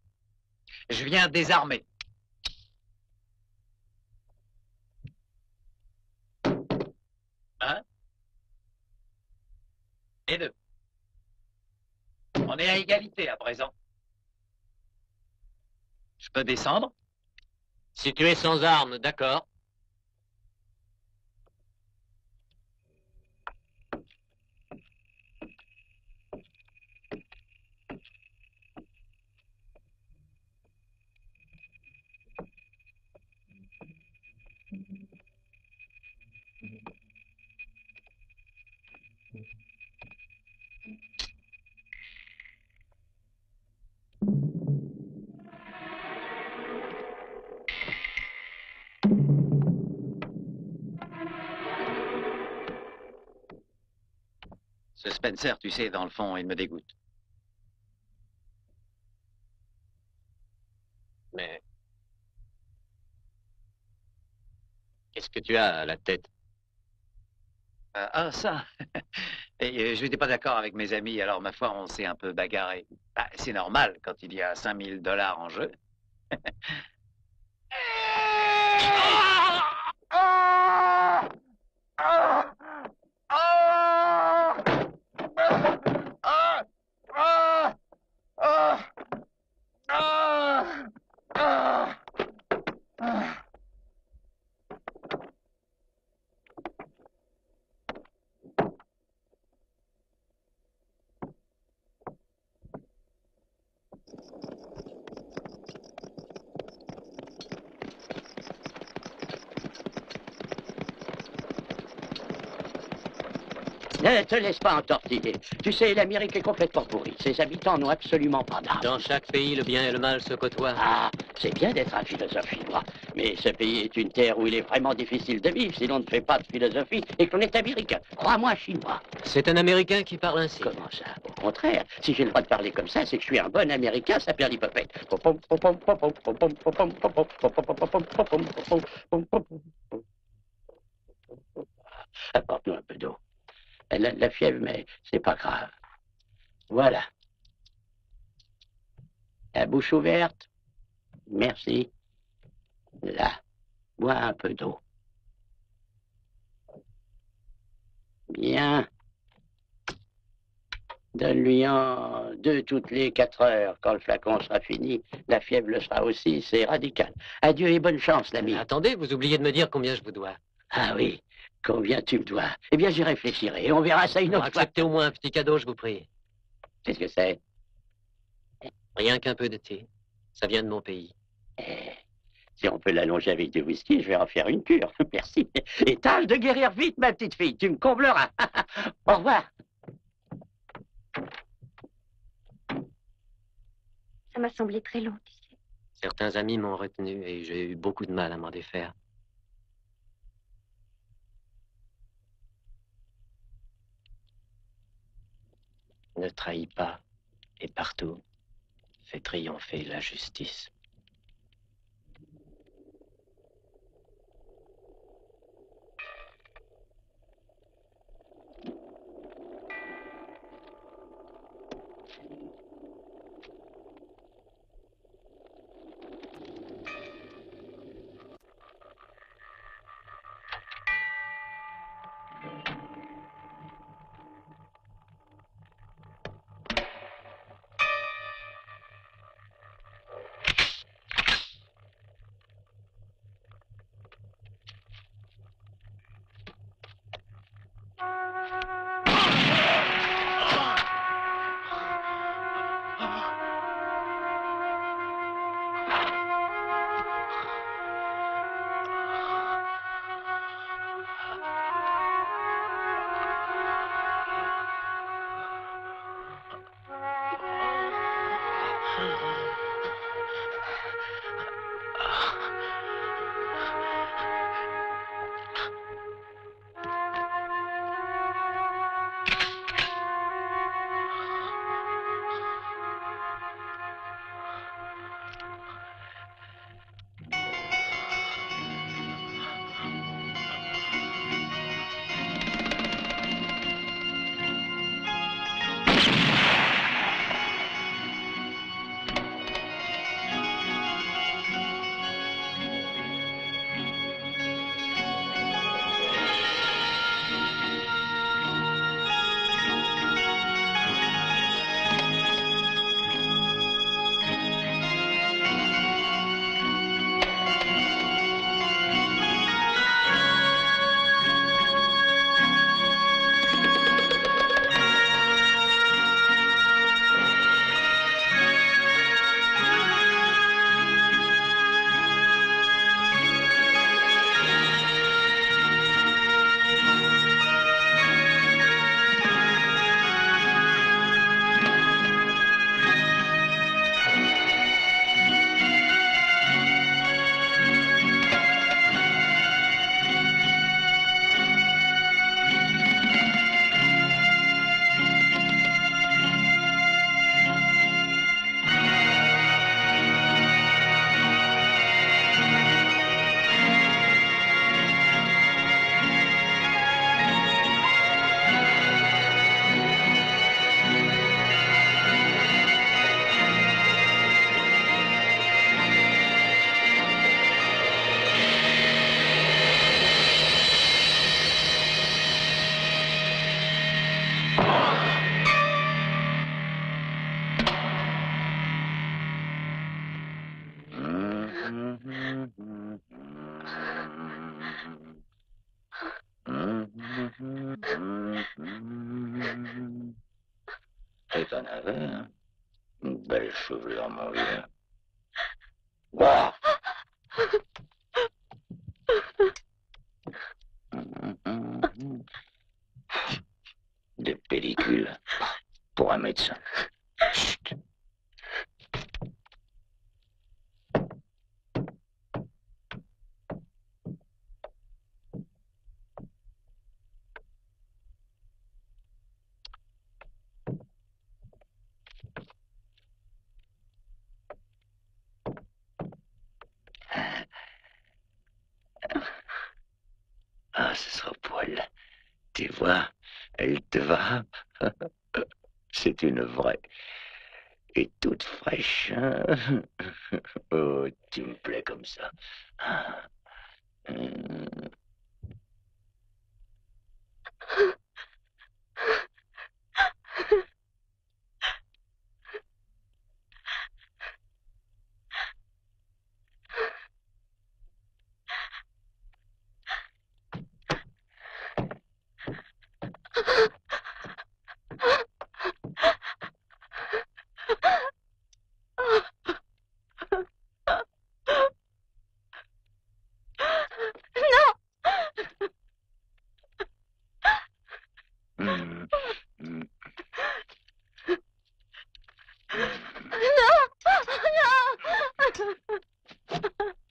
Je viens désarmer. Un. Et 2. On est à égalité à présent. Je peux descendre? Si tu es sans armes, d'accord. Ce Spencer, tu sais, dans le fond, il me dégoûte. Mais... qu'est-ce que tu as à la tête? Ça. Et je n'étais pas d'accord avec mes amis, alors ma foi, on s'est un peu bagarré. Bah, c'est normal quand il y a 5000 $ en jeu. Ne te laisse pas entortiller. Tu sais, l'Amérique est complètement pourrie. Ses habitants n'ont absolument pas d'armes. Dans chaque pays, le bien et le mal se côtoient. Ah, c'est bien d'être un philosophe chinois. Mais ce pays est une terre où il est vraiment difficile de vivre si l'on ne fait pas de philosophie et qu'on est américain. Crois-moi, chinois. C'est un Américain qui parle ainsi. Comment ça? Au contraire. Si j'ai le droit de parler comme ça, c'est que je suis un bon Américain, ça perd l'hypopète. Apporte-nous un peu d'eau. Elle a de la fièvre, mais c'est pas grave. Voilà. La bouche ouverte. Merci. Là. Bois un peu d'eau. Bien. Donne-lui en 2 toutes les 4 heures. Quand le flacon sera fini, la fièvre le sera aussi. C'est radical. Adieu et bonne chance, l'ami. Attendez, vous oubliez de me dire combien je vous dois. Ah oui. Combien tu me dois? Eh bien, j'y réfléchirai et on verra ça une autre fois. Acceptez au moins un petit cadeau, je vous prie. Qu'est-ce que c'est? Rien qu'un peu de thé. Ça vient de mon pays. Si on peut l'allonger avec du whisky, je vais en faire une cure. Merci. Et tâche de guérir vite, ma petite fille. Tu me combleras. Au revoir. Ça m'a semblé très long, tu sais. Certains amis m'ont retenu et j'ai eu beaucoup de mal à m'en défaire. Ne trahis pas. et partout fait triompher la justice. Et t'en avais, hein? Une belle chevelure, mon vieux. Ouah! Des pellicules pour un médecin. Chut. Ah, ce sera poil. Tu vois, elle te va. C'est une vraie. Et toute fraîche. Hein? Oh, tu me plais comme ça.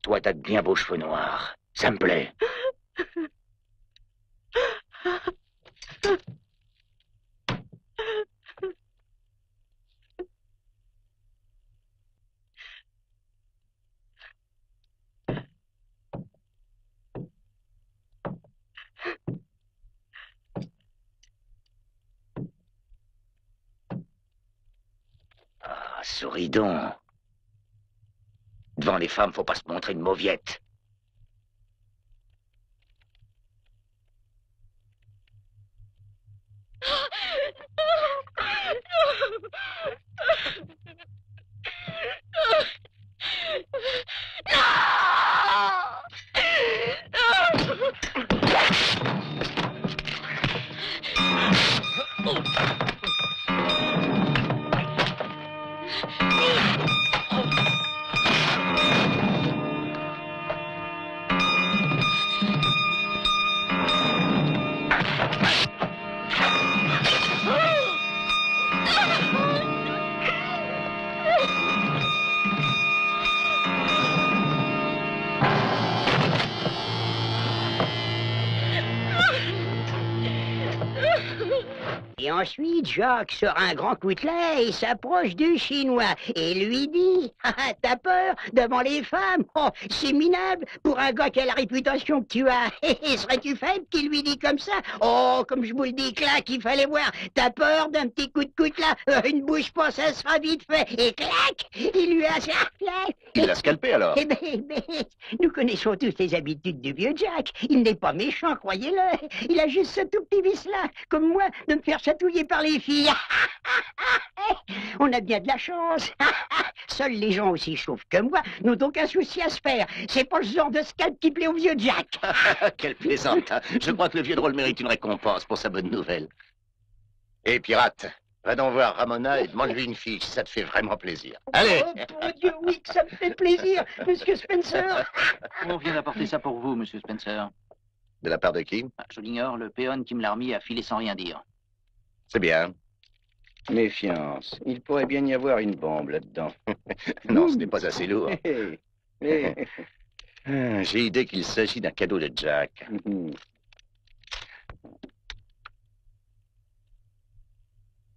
Toi, t'as de bien beaux cheveux noirs. Ça me plaît. souris donc. Devant les femmes, faut pas se montrer une mauviette. Et ensuite, Jacques sort un grand coutelet et s'approche du Chinois et lui dit « Ah, t'as peur devant les femmes? Oh, c'est minable pour un gars qui a la réputation que tu as. Serais-tu faible qu'il lui dit comme ça? Oh, comme je vous le dis, clac, il fallait voir. T'as peur d'un petit coup de coutelas? Une bouge pas, ça sera vite fait. Et clac, il lui a... Il l'a scalpé alors. Eh ben, nous connaissons tous les habitudes du vieux Jack. Il n'est pas méchant, croyez-le. Il a juste ce tout petit vice-là, comme moi, de me faire chatouiller par les filles. On a bien de la chance. Seuls les gens aussi chauves que moi n'ont aucun souci à se faire. C'est pas le genre de scalp qui plaît au vieux Jack. Quelle plaisantin. Je crois que le vieux drôle mérite une récompense pour sa bonne nouvelle. Et pirate, va donc voir Ramona et demande-lui une fiche, si ça te fait vraiment plaisir. Allez. Oh, mon Dieu, oui, que ça me fait plaisir, Monsieur Spencer. On vient d'apporter ça pour vous, Monsieur Spencer. De la part de qui? Je l'ignore, le péon qui me l'a remis a filé sans rien dire. C'est bien. Méfiance. Il pourrait bien y avoir une bombe là-dedans. Non, ce n'est pas assez lourd. J'ai idée qu'il s'agit d'un cadeau de Jack.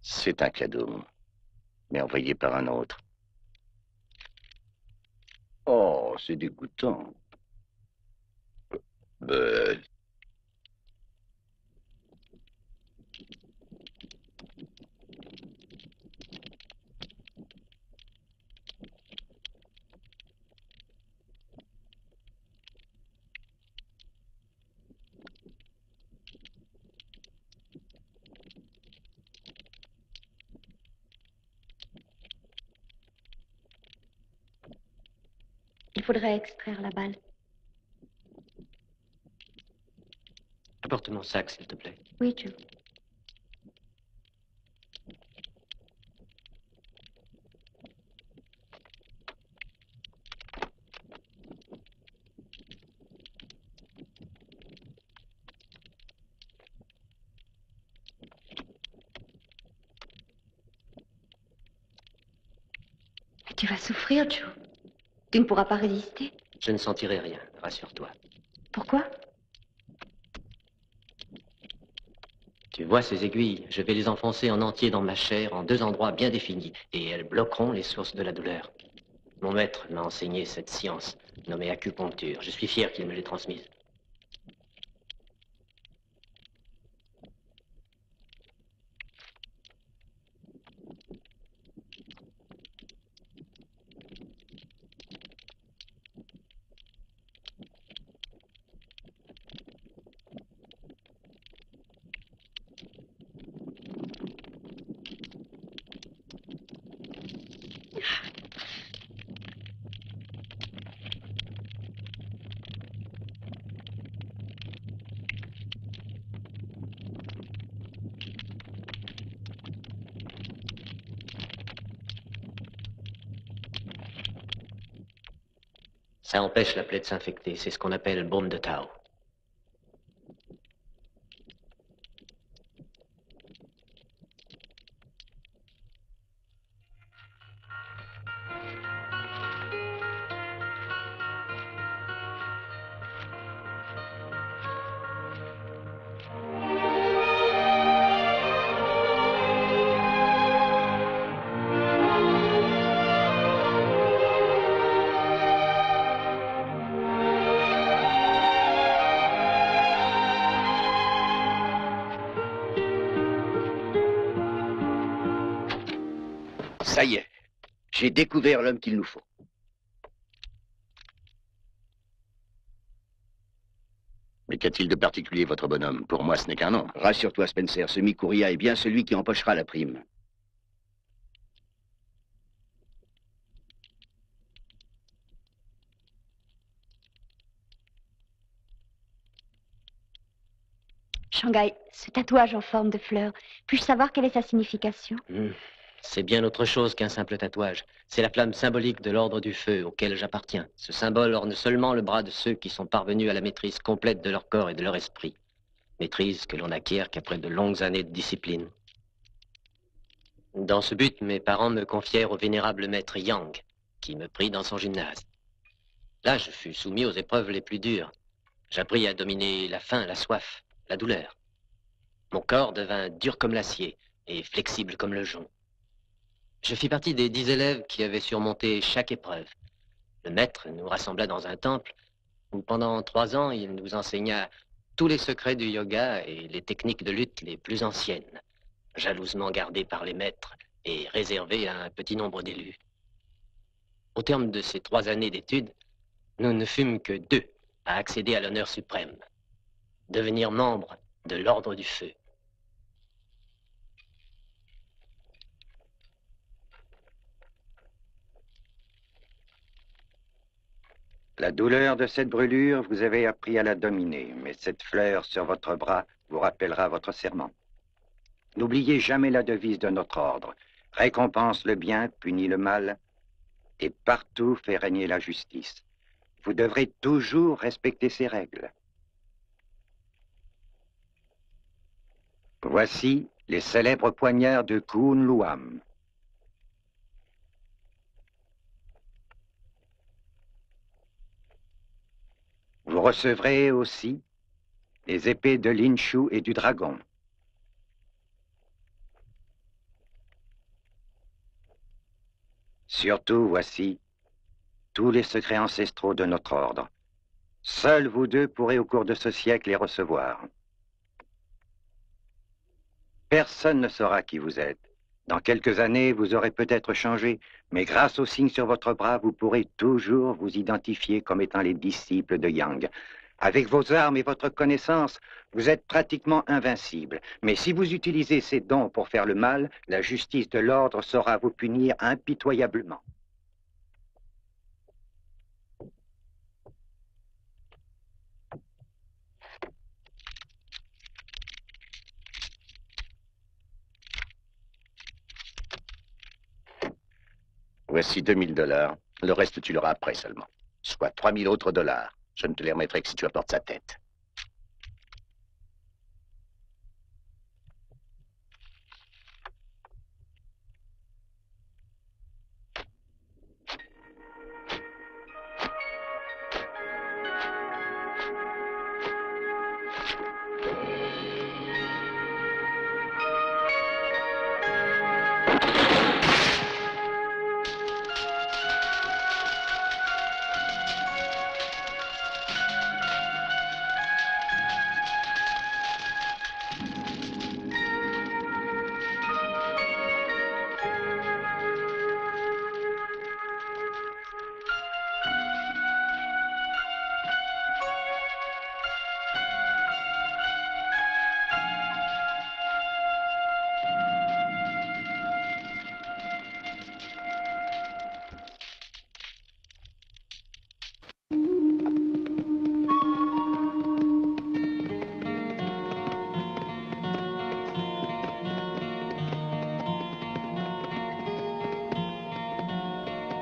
C'est un cadeau, mais envoyé par un autre. Oh, c'est dégoûtant. Il faudrait extraire la balle. Apporte mon sac, s'il te plaît. Oui, Joe. Mais tu vas souffrir, Joe. Tu ne pourras pas résister. Je ne sentirai rien, rassure-toi. Pourquoi? Tu vois ces aiguilles, je vais les enfoncer en entier dans ma chair, en 2 endroits bien définis, et elles bloqueront les sources de la douleur. Mon maître m'a enseigné cette science, nommée acupuncture. Je suis fier qu'il me l'ait transmise. Ça empêche la plaie de s'infecter. C'est ce qu'on appelle baume de Tao. Ça y est. J'ai découvert l'homme qu'il nous faut. Mais qu'a-t-il de particulier, votre bonhomme? Pour moi, ce n'est qu'un nom. Rassure-toi, Spencer, ce Mikuria est bien celui qui empochera la prime. Shanghai, ce tatouage en forme de fleur, puis-je savoir quelle est sa signification? C'est bien autre chose qu'un simple tatouage. C'est la flamme symbolique de l'ordre du feu auquel j'appartiens. Ce symbole orne seulement le bras de ceux qui sont parvenus à la maîtrise complète de leur corps et de leur esprit. Maîtrise que l'on acquiert qu'après de longues années de discipline. Dans ce but, mes parents me confièrent au vénérable maître Yang, qui me prit dans son gymnase. Là, je fus soumis aux épreuves les plus dures. J'appris à dominer la faim, la soif, la douleur. Mon corps devint dur comme l'acier et flexible comme le jonc. Je fis partie des 10 élèves qui avaient surmonté chaque épreuve. Le maître nous rassembla dans un temple où pendant 3 ans, il nous enseigna tous les secrets du yoga et les techniques de lutte les plus anciennes, jalousement gardées par les maîtres et réservées à un petit nombre d'élus. Au terme de ces 3 années d'études, nous ne fûmes que 2 à accéder à l'honneur suprême, devenir membre de l'ordre du feu. La douleur de cette brûlure, vous avez appris à la dominer, mais cette fleur sur votre bras vous rappellera votre serment. N'oubliez jamais la devise de notre ordre. Récompense le bien, punit le mal, et partout fait régner la justice. Vous devrez toujours respecter ces règles. Voici les célèbres poignards de Kun Luam. Vous recevrez aussi les épées de l'Inshu et du dragon. Surtout, voici tous les secrets ancestraux de notre ordre. Seuls vous 2 pourrez au cours de ce siècle les recevoir. Personne ne saura qui vous êtes. Dans quelques années, vous aurez peut-être changé, mais grâce au signe sur votre bras, vous pourrez toujours vous identifier comme étant les disciples de Yang. Avec vos armes et votre connaissance, vous êtes pratiquement invincible. Mais si vous utilisez ces dons pour faire le mal, la justice de l'ordre saura vous punir impitoyablement. Voici $2000. Le reste, tu l'auras après seulement. Soit 3000 autres dollars. Je ne te les remettrai que si tu apportes sa tête.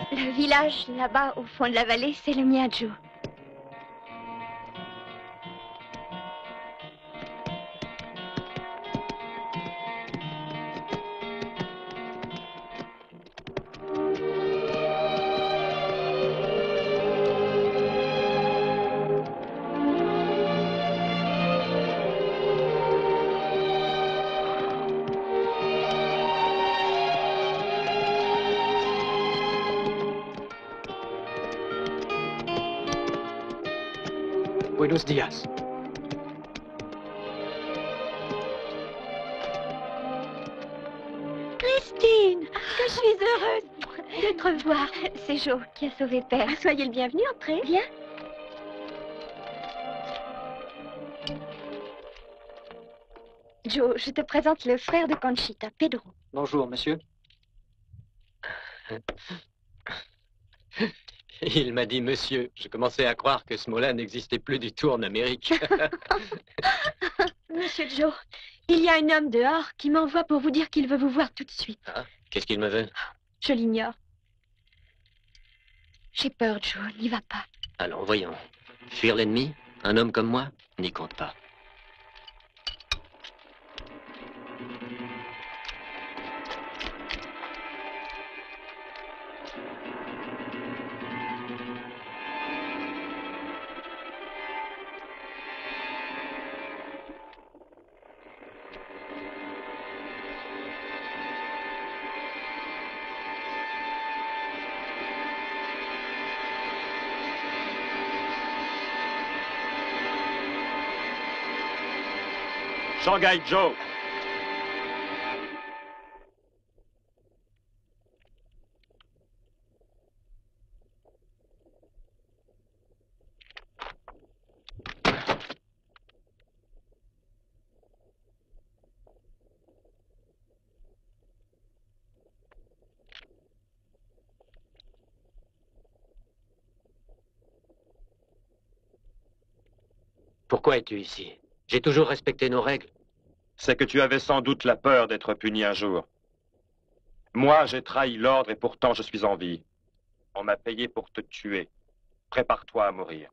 Le village, là-bas, au fond de la vallée, c'est le Miajo. Buenos días. Christine, que je suis heureuse. de te revoir. C'est Joe qui a sauvé Père. Soyez le bienvenu, entrez. Bien. Joe, je te présente le frère de Conchita, Pedro. Bonjour, monsieur. Il m'a dit monsieur. Je commençais à croire que ce mot-là n'existait plus du tout en Amérique. Monsieur Joe, il y a un homme dehors qui m'envoie pour vous dire qu'il veut vous voir tout de suite. Ah, qu'est-ce qu'il me veut? Je l'ignore. J'ai peur, Joe, n'y va pas. Allons, voyons. Fuir l'ennemi, un homme comme moi, n'y compte pas. Shanghai Joe. Pourquoi es-tu ici? J'ai toujours respecté nos règles. C'est que tu avais sans doute la peur d'être puni un jour. Moi, j'ai trahi l'ordre et pourtant je suis en vie. On m'a payé pour te tuer. Prépare-toi à mourir.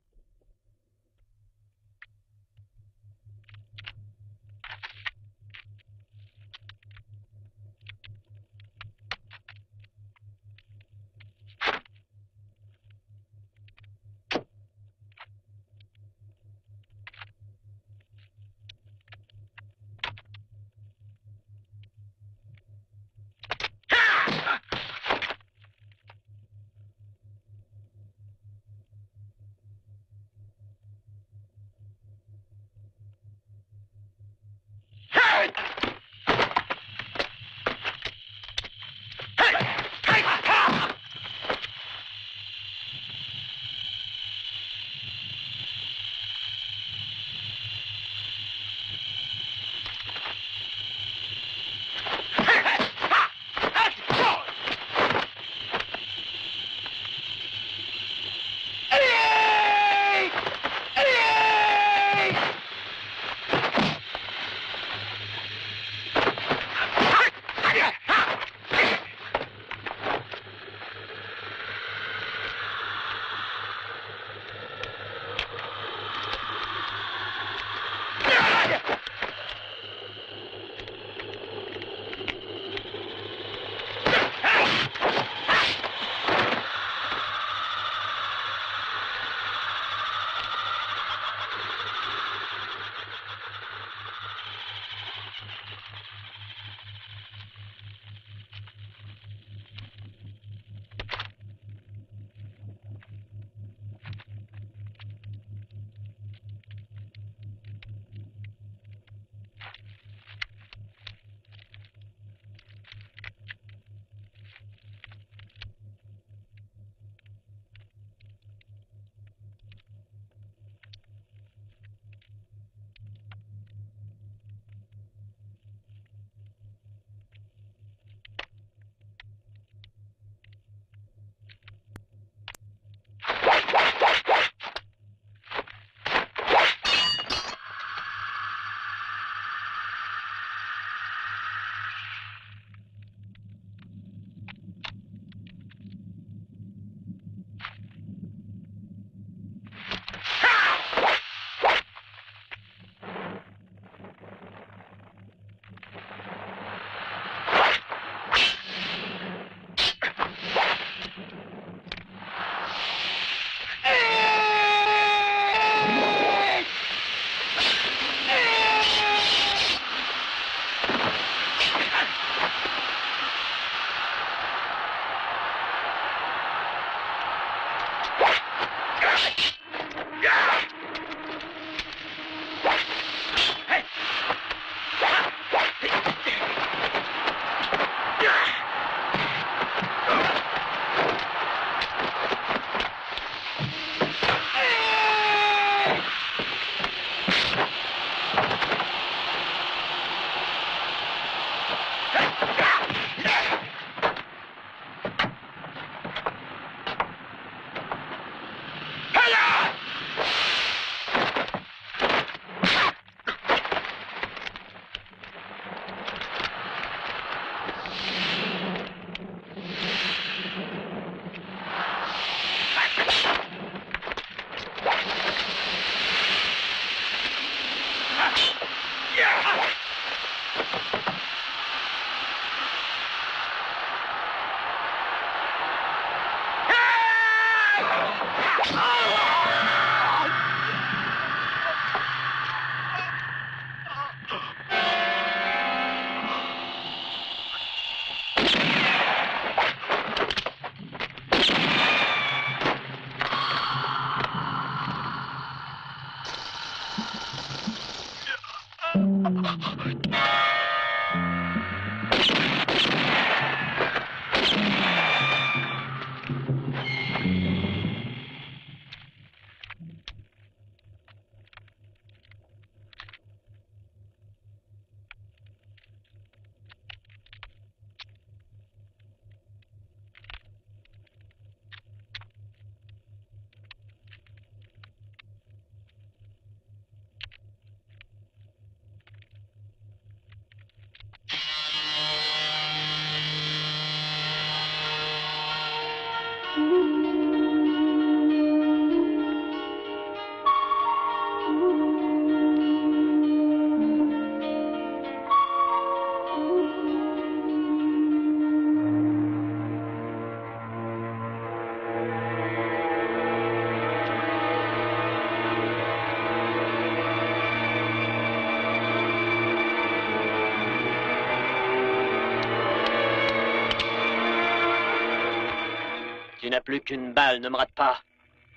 Tu n'as plus qu'une balle, ne me rate pas.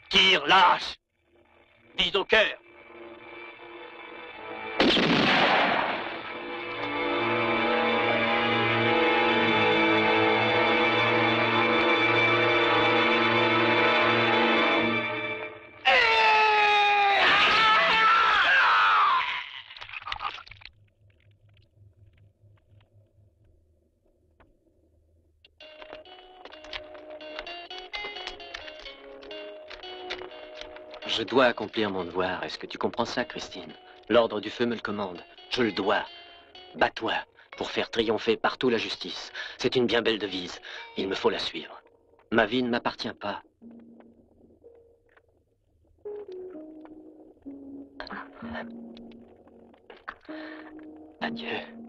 Tire, lâche. Vise au cœur. Je dois accomplir mon devoir. Est-ce que tu comprends ça, Christine? L'ordre du feu me le commande. Je le dois. Bats-toi pour faire triompher partout la justice. C'est une bien belle devise. Il me faut la suivre. Ma vie ne m'appartient pas. Adieu.